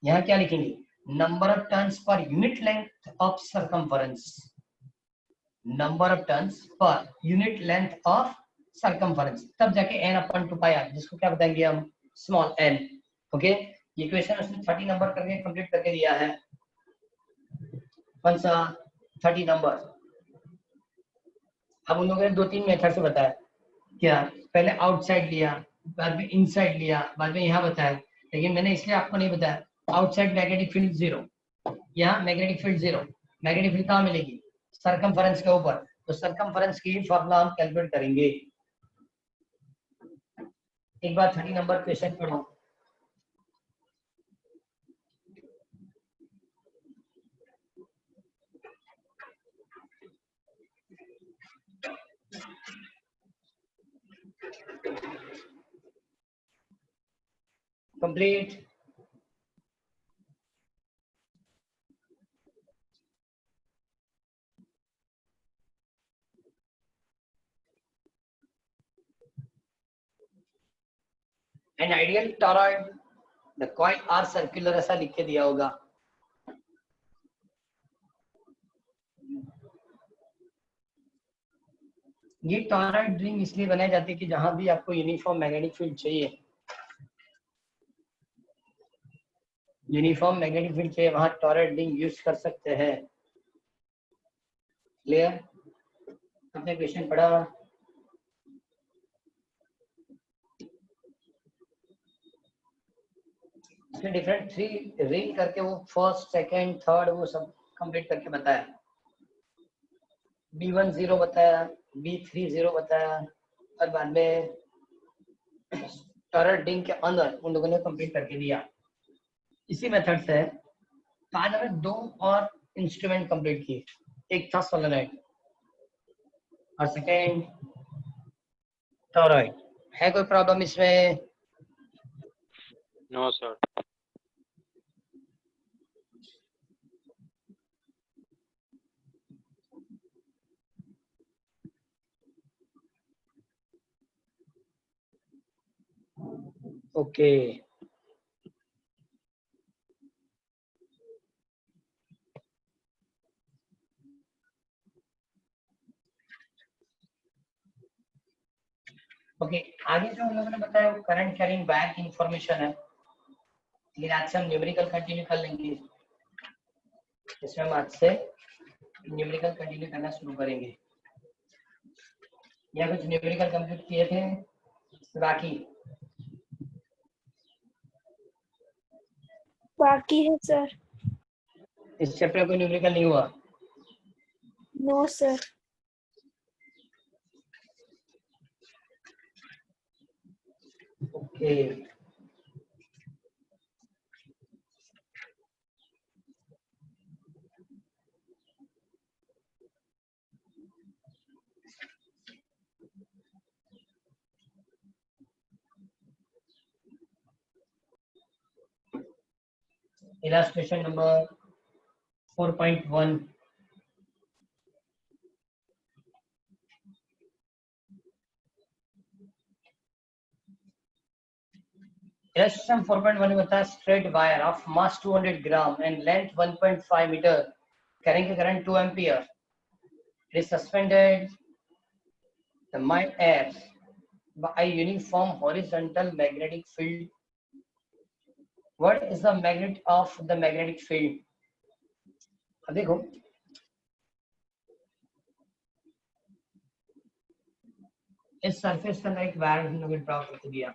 यहाँ क्या लिखेंगे, number of turns per unit length of circumference, number of turns per unit length of circumference, तब जाके n upon 2 pi r, जिसको क्या बताएंगे हम, स्मॉल n। ओके, ये क्वेश्चन उसने 30 नंबर करके कंप्लीट करके दिया है। कौन सा 30 नंबर। अब उन लोगों ने 2-3 मेथड से बताया, क्या पहले आउटसाइड लिया, बाद में इनसाइड लिया, बाद में यहाँ बताया, लेकिन मैंने इसलिए आपको नहीं बताया। आउटसाइड मैग्नेटिक फील्ड 0, यहाँ मैग्नेटिक फील्ड 0, मैग्नेटिक फील्ड कहाँ मिलेगी, सर्कमफरेंस के ऊपर, तो सर्कमफरेंस की फॉर्मूला हम कैलकुलेट करेंगे। एक बार 30 नंबर क्वेश्चन पढ़ो। Complete. An ideal toroid, the coil are circular, ऐसा लिख के दिया होगा। ये टॉरॉइड रिंग इसलिए बनाई जाती है कि जहां भी आपको यूनिफॉर्म मैग्नेटिक फील्ड चाहिए, यूनिफॉर्म मैग्नेटिक फील्ड चाहिए, वहां टॉरॉइड रिंग यूज कर सकते हैं। क्लियर, आपने क्वेश्चन पढ़ा। इसमें डिफरेंट 3 रिंग करके वो फर्स्ट सेकंड थर्ड वो सब कंप्लीट करके बताया। B1 0 बताया, B3 0 बताया, और बाद में टॉरॉइड रिंग के अंदर उन लोगों ने कंप्लीट करके दिया। इसी मेथड से आज हमें 2 और इंस्ट्रूमेंट कंप्लीट किए, एक था सोलेनॉइड और सेकेंड टॉरॉइड। है कोई प्रॉब्लम इसमें?
No sir.
ओके, ओके, आगे जो हम लोगों ने बताया वो करंट कैरिंग वायर की इंफॉर्मेशन है, लेकिन आज से हम न्यूमेरिकल कंटिन्यू कर लेंगे। इसमें हम आज से न्यूमेरिकल कंटिन्यू करना शुरू करेंगे। या कुछ न्यूमेरिकल कंप्लीट किए थे
बाकी है सर।
इस चैप्टर में कोई न्यूमेरिकल नहीं हुआ?
No sir.
Okay, illustration number 4.1. Illustration 4.1 में बताया straight wire of mass 200 gram and length 1.5 meter carrying a current 2 ampere. It is suspended the mid-air by a uniform horizontal magnetic field. What is the magnet of the magnetic field? अब देखो, इस सरफेस के अंदर एक वायर हम लोग ड्रॉ करके दिया,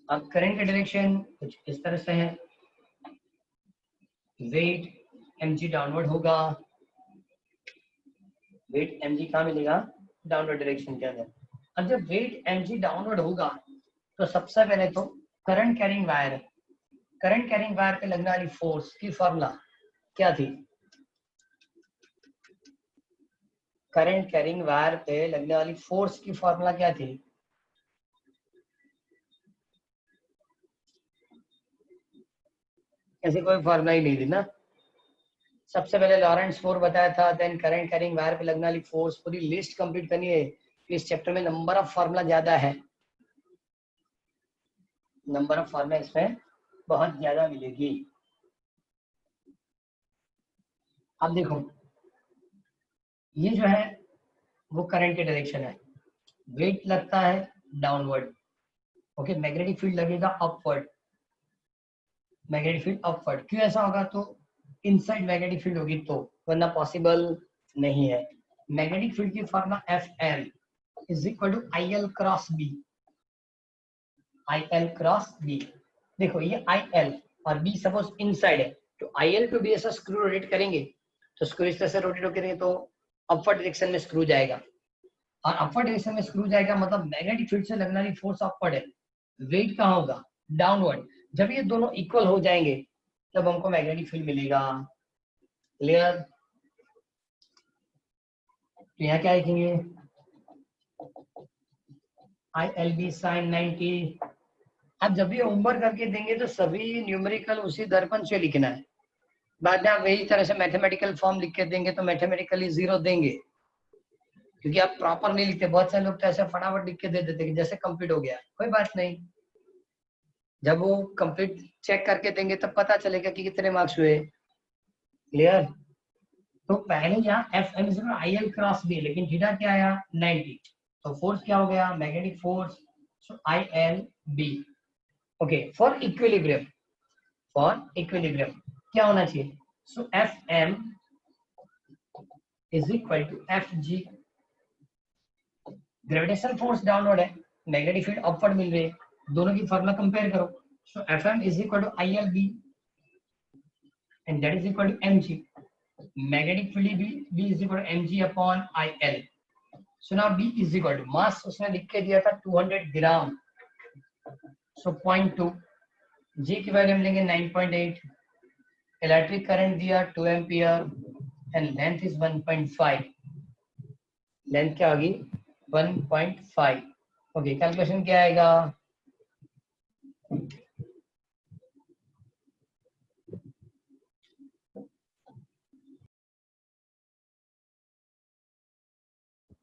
अब करंट का डायरेक्शन कुछ इस तरह से है, वेट mg डाउनवर्ड होगा, वेट mg कहाँ मिलेगा, डाउनवर्ड डायरेक्शन के अंदर। अब जब वेट mg डाउनवर्ड होगा तो सबसे पहले तो current carrying wire, current carrying wire पे लगने वाली फोर्स की फॉर्मूला क्या थी, करंट कैरिंग वायर पे लगने वाली फोर्स की फॉर्मूला क्या थी, ऐसी कोई फॉर्मूला ही नहीं थी ना। सबसे पहले लॉरेंट्ज फोर्स बताया था, देन करंट कैरिंग वायर पे लगने वाली फोर्स, पूरी लिस्ट कंप्लीट करनी है। इस चैप्टर में नंबर ऑफ फॉर्मूला ज्यादा है, नंबर ऑफ फॉर्मूला इसमें बहुत ज्यादा मिलेगी। अब देखो ये जो है वो करंट के डायरेक्शन है, वेट लगता है डाउनवर्ड, ओके, मैग्नेटिक फील्ड लगेगा अपवर्ड, मैग्नेटिक फील्ड अपवर्ड। क्यों ऐसा होगा, तो इनसाइड मैग्नेटिक फील्ड होगी तो, वरना पॉसिबल नहीं है। मैग्नेटिक फील्ड की formula Fm is equal to IL cross B, IL cross B। देखो ये IL और B सपोज इनसाइड है, तो IL टू B ऐसा स्क्रू रोटेट करेंगे, तो स्क्रू इस तरह से रोटेट करेंगे तो अपवर्ड डायरेक्शन में स्क्रू जाएगा, और अपवर्ड डायरेक्शन में स्क्रू जाएगा मतलब मैग्नेटिक फील्ड से लगने वाली फोर्स अपवर्ड है, वेट कहाँ होगा, डाउनवर्ड। जब ये दोनों इक्वल हो जाएंगे तब हमको मैग्नेटिक फील्ड मिलेगा। क्लियर, तो यहाँ क्या लिखेंगे, ILB sin 90। अब जब ये होमवर्क करके देंगे तो सभी न्यूमेरिकल उसी दर्पण से लिखना है, बाद में आप वही तरह से मैथमेटिकल फॉर्म लिख के देंगे तो मैथमेटिकली 0 देंगे, क्योंकि आप प्रॉपर नहीं लिखते। बहुत सारे लोग तो ऐसे फटाफट लिख के दे देते कि जैसे कंप्लीट हो गया, कोई बात नहीं, जब वो कंप्लीट चेक करके देंगे तब पता चलेगा कि कितने मार्क्स हुए। क्लियर, तो पहले यहाँ Fm IL क्रॉस B, लेकिन थीटा क्या आया 90, तो फोर्स क्या हो गया, magnetic force, so ILB। Okay, for equilibrium, for equilibrium क्या होना चाहिए, so Fm is equal to Fg। Gravitational force downward है, मैग्नेटिक फील्ड अपवर्ड मिल रही है, दोनों की फॉर्मूला कंपेयर करो, so Fm is equal to ILB and that is equal to mg, magnetic field B is equal to mg upon IL। So now B is equal to mass उसने लिख के दिया था 200 ग्राम, सो 0.2, G की वैल्यू हम लेंगे 9.8, इलेक्ट्रिक करंट दिया 2 ampere and length is 1.5, length क्या होगी 1.5। ओके, कैलकुलेशन क्या आएगा,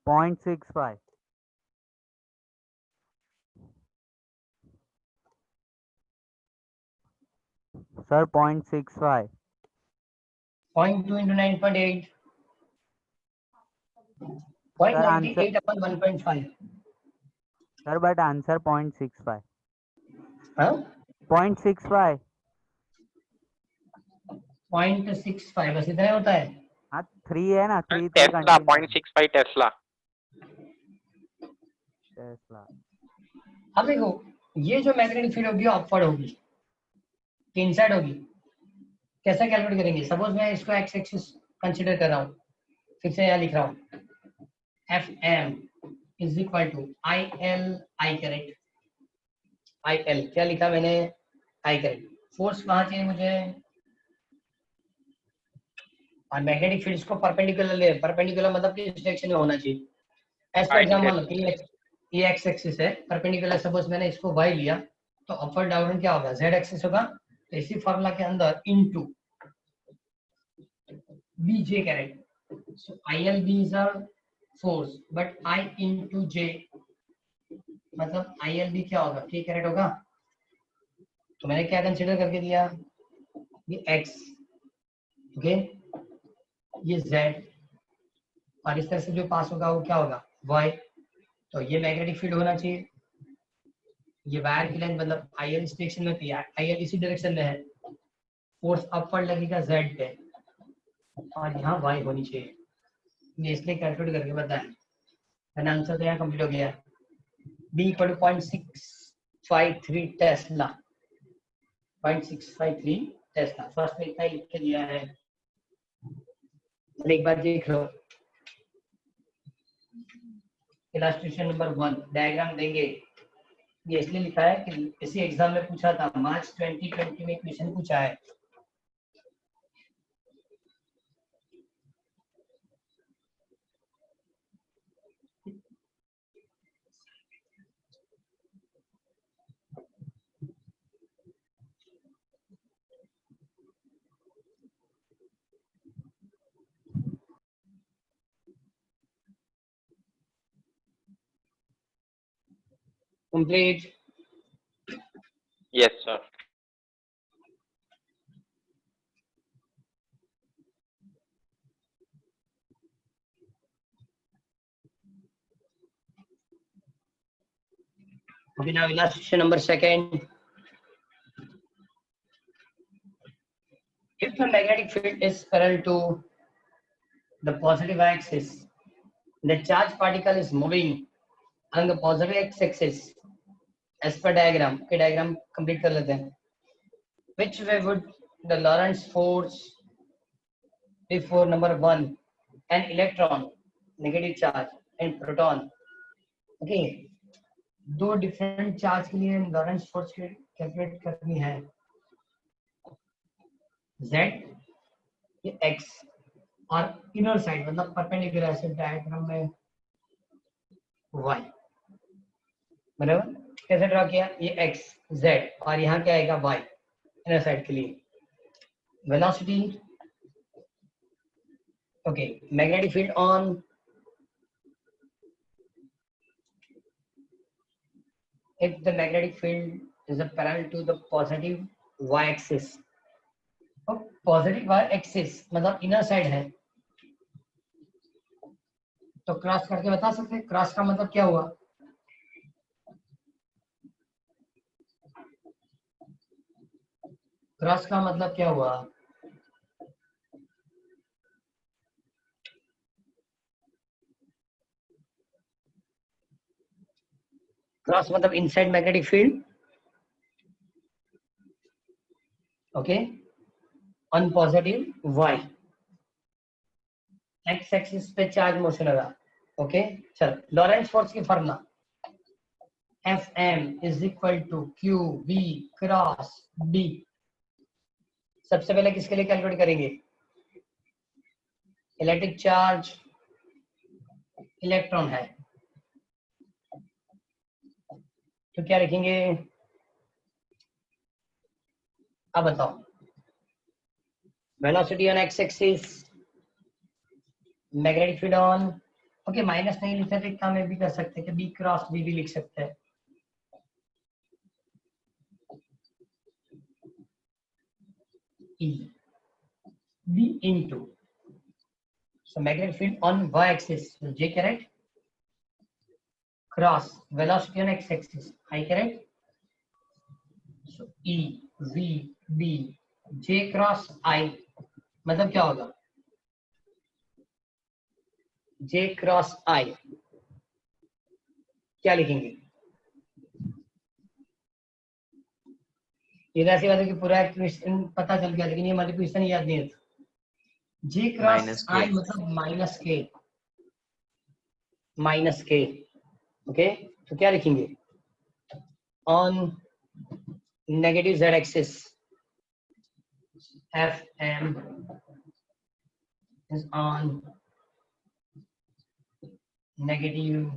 .65 sir 0.65
0.2 into 9.8,
Sir, answer-
0.98 upon 1.5,
sir but answer 0.65
हाँ
0.65
0.65 बस इतना ही होता है।
हाँ 3 है ना 3
टेस्ला 0.65 टेस्ला।
टेस्ला।
अब देखो ये जो मैग्नेटिक फील्ड होगी अपवर्ड होगी कि इनसाइड होगी, कैसे कैलकुलेट करेंगे, सपोज मैं इसको एक्स एक्सिस कंसीडर कर रहा हूँ, फिर से यहाँ लिख रहा हूँ Fm is equal to IL, I correct, IL क्या लिखा मैंने, आई करेक्ट, फोर्स कहाँ चाहिए मुझे, और मैग्नेटिक फील्ड इसको परपेंडिकुलर ले, परपेंडिकुलर मतलब कि इस डायरेक्शन में होना चाहिए। एज फॉर एग्जांपल ये एक्स एक्सिस है, परपेंडिकुलर सपोज मैंने इसको y लिया, तो अपवर्ड डाउनवर्ड क्या होगा, z एक्सिस होगा, तो इसी फार्मूला के अंदर into bj correct, so ILB is a force but I into J मतलब ILB क्या होगा, k करेक्ट होगा, तो मैंने क्या कंसीडर करके दिया, ये x, ओके, ये z, और इस तरह से जो पास होगा वो क्या होगा y, तो ये मैग्नेटिक फील्ड होना चाहिए, ये वायर की लेंथ मतलब IL इस डायरेक्शन में थी, IL इसी डायरेक्शन में है, फोर्स अपवर्ड लगेगा z पे और यहाँ y होनी चाहिए, ये इसलिए कैलकुलेट करके बताया। मैंने आंसर तो यहाँ कंप्लीट हो गया। b equal to 0.653 tesla, 0.653 tesla. First में इतना ही लिख के दिया है, एक बार देख लो। इलास्ट्रेशन नंबर 1 डायग्राम देंगे, ये इसलिए लिखा है कि इसी एग्जाम में पूछा था, मार्च 2020 में क्वेश्चन पूछा है। Complete.
Yes, sir.
Okay, now illustration number 2. If the magnetic field is parallel to the positive axis, the charged particle is moving along the positive x-axis as per diagram. Okay, diagram complete कर लेते हैं. Which way would the Lorentz force be for number 1, an electron, negative charge, and proton? Okay. दो डिफरेंट चार्ज के लिए लॉरेंस फोर्स कैलकुलेट करनी है। z ये x और इनर साइड मतलब परपेंडिकुलर ऐसे डायग्राम में y, बराबर। कैसे ड्रॉ किया? ये x z और यहाँ क्या आएगा y इनर साइड के लिए। Velocity, okay, magnetic field on if the magnetic field is parallel to the positive y-axis, तो पॉजिटिव y-axis मतलब इनर साइड है, तो क्रॉस करके बता सकते हैं। क्रॉस का मतलब क्या हुआ? क्रॉस का मतलब क्या हुआ? क्रॉस मतलब inside magnetic field, okay, on positive y, X axis पे चार्ज मोशन होगा, ओके। चलो लॉरेंस फोर्स की formula Fm is equal to QV cross B। सबसे पहले किसके लिए कैलकुलेट करेंगे? इलेक्ट्रिक चार्ज इलेक्ट्रॉन है, तो क्या लिखेंगे? अब बताओ। Velocity on x axis, magnetic field on, okay, minus नहीं लिख सकते, काम में भी कर सकते हैं कि बी क्रॉस बी भी लिख सकते हैं। E B into, so magnetic field on y axis, so J caret cross velocity on x axis, I caret, so E V B J cross I मतलब क्या होगा? J cross I क्या लिखेंगे? ये ऐसी बात है कि पूरा क्वेश्चन पता चल गया, लेकिन ये हमारे क्वेश्चन याद नहीं है। J क्रॉस I मतलब माइनस के, ओके। तो क्या लिखेंगे? On negative z axis Fm is on negative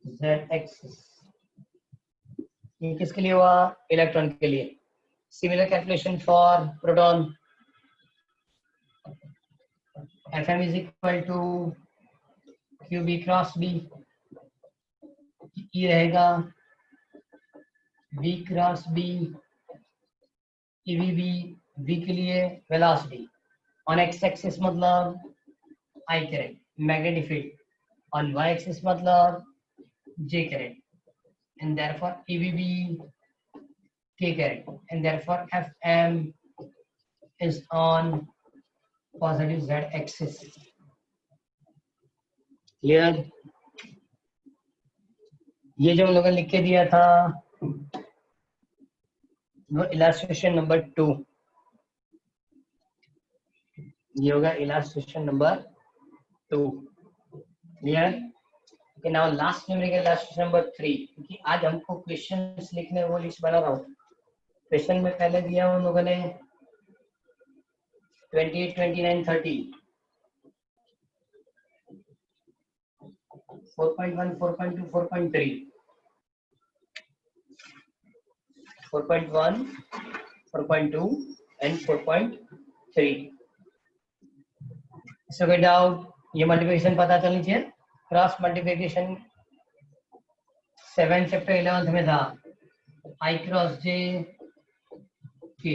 z axis. ये किसके लिए हुआ? इलेक्ट्रॉन के लिए। Similar calculation for proton. Fm is equal to QB cross B, E रहेगा V cross B, EVB V के लिए वेलोसिटी ऑन x एक्सिस मतलब I current, magnetic field on y axis मतलब J current, and therefore EVB k caret, and therefore Fm is on positive z axis. Clear? ये जो हम लोगों ने लिख के दिया था वो इलास्ट्रेशन नंबर 2, ये होगा illustration number 2. Clear? Okay, now last numerical illustration number 3, क्योंकि आज हमको क्वेश्चंस लिखने वो लिस्ट बना रहा हूँ. क्वेश्चन में पहले दिया उन लोगों ने 28, 29, 30, 4.1, 4.2, 4.3, 4.1, 4.2 and 4.3. So कोई डाउट? ये मल्टीप्लिकेशन पता चलनी चाहिए. क्रॉस मल्टीप्लिकेशन 7 चैप्टर 11th में था. I cross J K,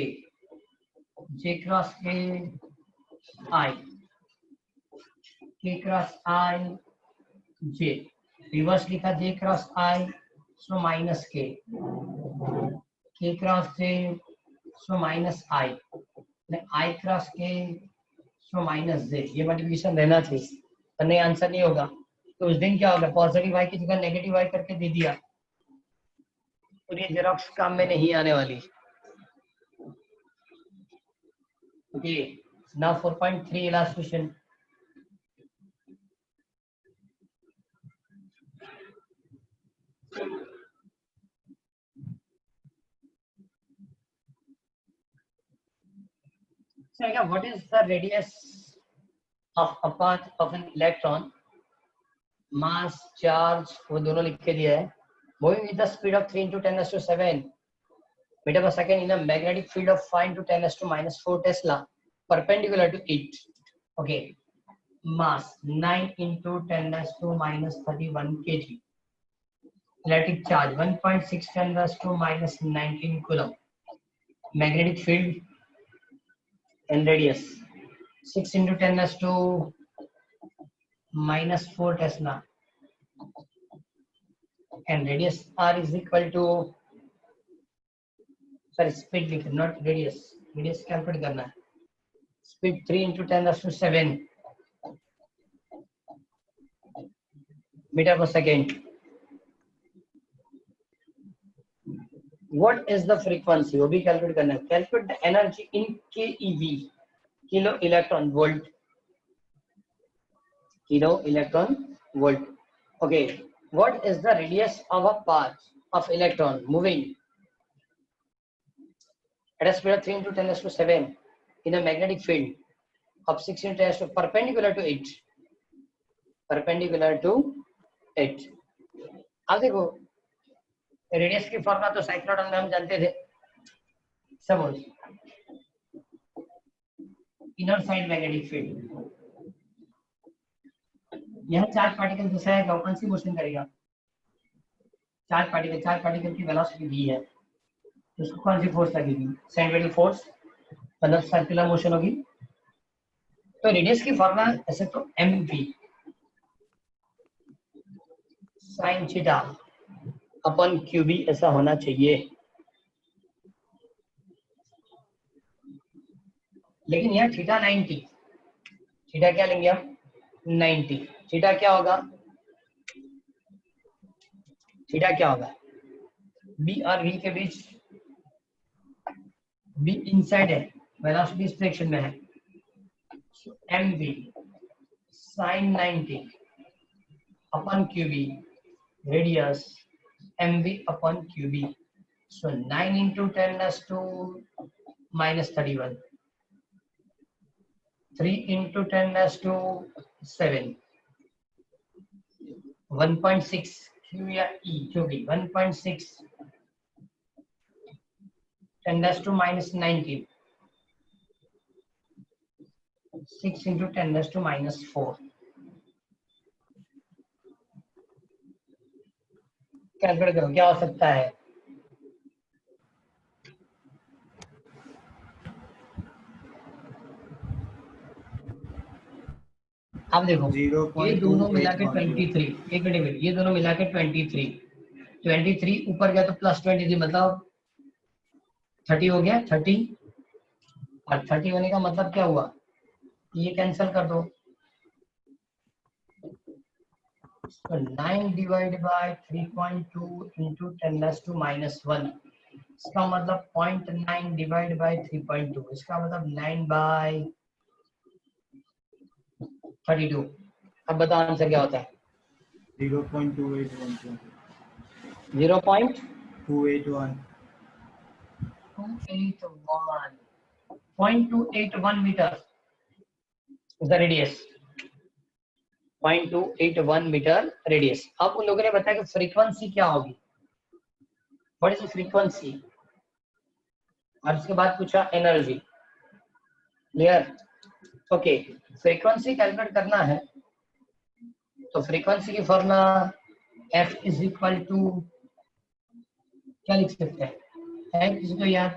J cross K I, K cross I J. Reverse लिखा J cross I, so minus K, K cross J, so minus I, I cross K, so minus J. ये मल्टीप्लिकेशन रहना चाहिए, पर नहीं आंसर नहीं होगा. तो उस दिन क्या होगा, पॉजिटिव y की जगह नेगेटिव y करके दे दिया, और ये जेरॉक्स काम में नहीं आने वाली. Okay, now 4.3 illustration. So what is the radius of a path of an electron? Mass, charge, वो दोनों लिख के दिया है. Moving with the speed of 3 into 10 raised to 7 meter per second in a magnetic field of 5 into 10 raised to minus 4 Tesla, perpendicular to it. Okay, mass 9 into 10 raised to minus 31 kg. Electric charge 1.6 10 raised to minus 19 coulomb. Magnetic field and radius 6 into 10 raised to minus 4 Tesla, and radius r is equal to, sorry, speed लिख, not radius, radius calculate करना है. Speed 3 into 10 raised to 7 meter per second. What is the frequency? वो भी calculate करना है. Calculate the energy in keV, kilo electron volt. Kilo electron volt. Okay, what is the radius of a path of electron moving at a speed of 3 into 10 raised to 7 in a magnetic field of 6 into 10 raised to perpendicular to it? Perpendicular to it. अब देखो, रेडियस की फॉर्मूला तो साइक्लोट्रॉन में हम जानते थे. Suppose inner side magnetic field, यह चार्ज पार्टिकल जैसा है, कौन सी मोशन करेगा? चार्ज पार्टिकल की वेलोसिटी v है, तो उसको कौन सी फोर्स लगेगी? सेंट्रिपेटल फोर्स, मतलब सर्कुलर मोशन होगी. तो रेडियस की फॉर्मूला ऐसे तो mv sin थीटा अपन qb ऐसा होना चाहिए. लेकिन यहाँ थीटा 90, थीटा क्या लेंगे हम? 90. थीटा क्या होगा? थीटा क्या होगा? बी और वी के बीच, बी इनसाइड है, वेलोसिटी इस डायरेक्शन में है. M V sine 90 upon QB, radius M V upon QB. So 9 into 10 raised to minus 31, 3 into 10 raised to 7, 1.6 Q या E जो भी 1.6 10 raised to minus 19, 6 into 10 raised to minus 4. Calculate करो क्या हो सकता है. अब देखो ये दोनों मिला के 23, एक मिनट, ये दोनों मिला के 23 ऊपर गया तो प्लस 23, मतलब 30 हो गया 30, और 30 होने का मतलब क्या हुआ, ये कैंसिल कर दो, तो 9 डिवाइड बाय 3.2 इंटू 10⁻⁻1, इसका मतलब 0.9 डिवाइड बाय 3.2, इसका मतलब 9/32। अब बताओ आंसर क्या होता है?
0.281
0.281 0.281 meter is the radius, 0.281 meter radius. अब उन लोगों ने बताया कि फ्रीक्वेंसी क्या होगी, व्हाट इज द फ्रीक्वेंसी, और उसके बाद पूछा energy. Clear? Okay, frequency calculate करना है तो फ्रीक्वेंसी की formula F is equal to क्या लिख सकते हैं, है किसी को याद?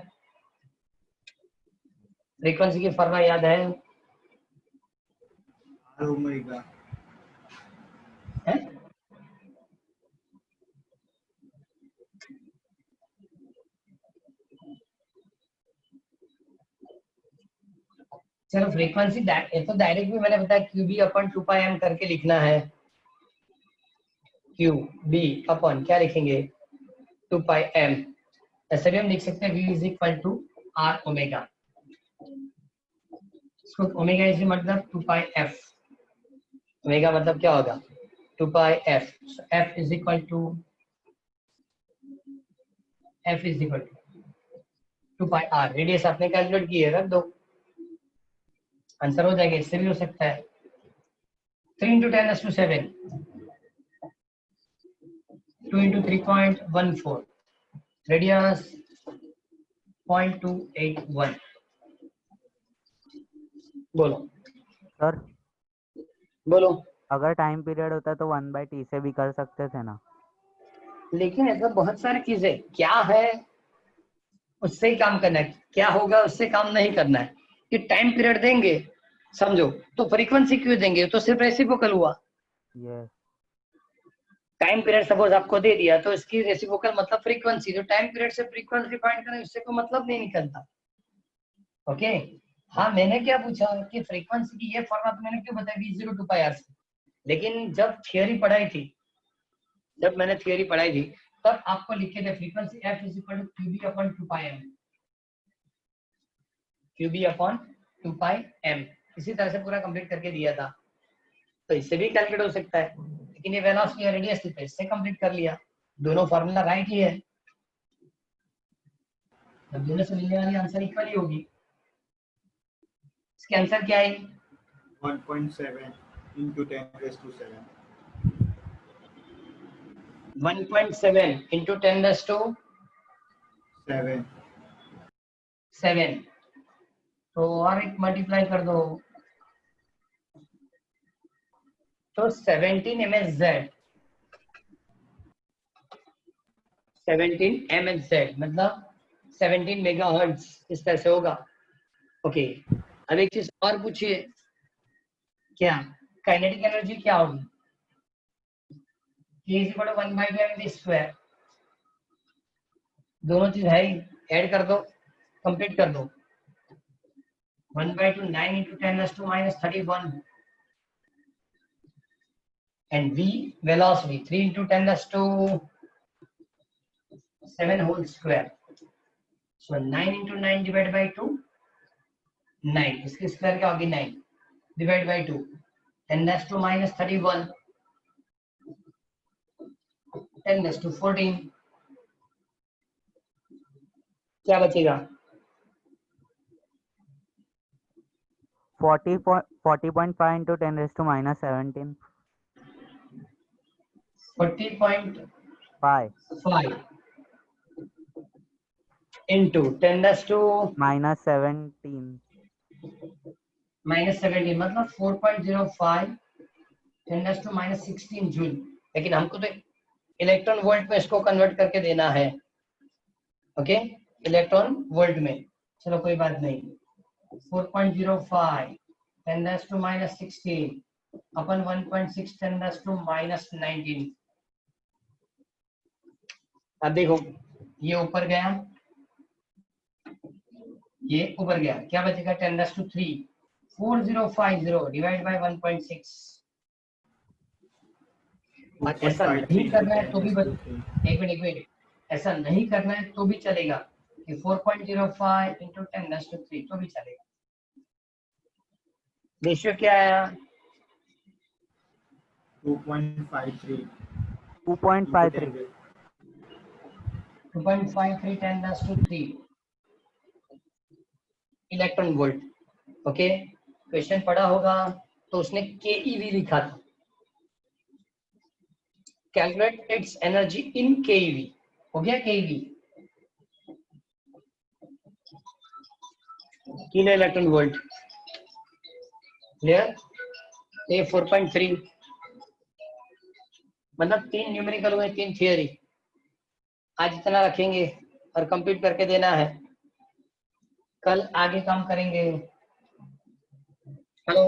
फ्रीक्वेंसी की फॉर्मूला याद है?
ओमेगा
है? चलो फ्रीक्वेंसी तो डायरेक्ट भी मैंने बताया QB अपन 2πm करके लिखना है, QB अपन क्या लिखेंगे 2πm, ऐसे भी हम लिख सकते हैं V is equal to R omega, इसको ओमेगा इज मतलब 2πf, ओमेगा मतलब क्या होगा 2πf, F is equal to 2πr, radius आपने कैलकुलेट की है, रख दो, आंसर हो जाएगा। इससे भी हो सकता है 3 × 10⁻⁷, 2 × 3.14, रेडियस 0.281। बोलो
सर
बोलो,
अगर टाइम पीरियड होता तो 1/t से भी कर सकते थे ना?
लेकिन ऐसा बहुत सारी चीजें क्या है उससे ही काम करना है, क्या होगा उससे काम नहीं करना है। कि टाइम पीरियड देंगे समझो तो फ्रीक्वेंसी क्यों देंगे, तो सिर्फ रेसिप्रोकल हुआ।
यस
टाइम पीरियड सपोज आपको दे दिया तो इसकी रेसिप्रोकल मतलब फ्रीक्वेंसी, तो टाइम पीरियड से फ्रीक्वेंसी फाइंड करना, इससे कोई मतलब नहीं निकलता। ओके हाँ, मैंने क्या पूछा कि फ्रीक्वेंसी की ये फॉर्मूला तो मैंने क्यों बताया V0 2πr से, लेकिन जब थियोरी पढ़ाई थी, जब मैंने थियोरी पढ़ाई थी तब आपको लिखे थे frequency F is equal to QB upon 2πm, QB upon 2πm, इसी तरह से पूरा कंप्लीट करके दिया था। तो इससे भी कैलकुलेट हो सकता है, लेकिन ये वेलोसिटी और रेडियस थी तो इससे कंप्लीट कर लिया, दोनों फार्मूला राइट ही है, तब दोनों से मिलने वाली आंसर इक्वल ही होगी। इसके आंसर क्या है
1.7 into 10⁻⁷.
1.7 into 10⁻⁷, 7, तो और एक मल्टीप्लाई कर दो तो 17 MHz, 17 MHz मतलब 17 मेगाहर्ट्ज, इस तरह से होगा। ओके अब एक चीज और पूछिए, क्या काइनेटिक एनर्जी क्या होगी, K is equal to 1/2mv², दोनों चीज है ही, ऐड कर दो, कंप्लीट कर दो, 1/2 9 into 10⁻⁻31 and V velocity 3 into 10⁻⁷ whole square, so 9 into 9 divided by 2 9, इसकी स्क्वायर क्या होगी 9 डिवाइड बाय 2, 10⁻⁻31 10⁻14, क्या बचेगा
40.5 into 10⁻⁻17
40.5
5
into 10⁻⁻17
-17
मतलब 4.05 10⁻⁻16 जूल, लेकिन हमको तो इलेक्ट्रॉन वोल्ट में इसको कन्वर्ट करके देना है। ओके इलेक्ट्रॉन वोल्ट में, चलो कोई बात नहीं, 4.05 10⁻⁻16 अपन 1.6 10⁻⁻19, अब देखो ये ऊपर गया ये ऊपर गया, क्या बचेगा 10⁻³ 4050 डिवाइड बाय 1.6। और ऐसा नहीं करना है तो भी एक मिनट ऐसा नहीं करना है तो भी चलेगा कि 4.05 इंटू 10⁻³ तो भी चलेगा। रेशियो क्या आया?
2.53
2.53
2.53 10⁻³ इलेक्ट्रॉन वोल्ट। ओके, क्वेश्चन पढ़ा होगा तो उसने केईवी लिखा था, कैलकुलेट इट्स एनर्जी इन केईवी। हो गया केईवी, किलो इलेक्ट्रॉन वोल्ट। क्लियर? ये 4.3 मतलब 3 न्यूमेरिकल हुए, 3 थियरी। आज इतना रखेंगे और कंप्लीट करके देना है, कल आगे काम करेंगे। हेलो।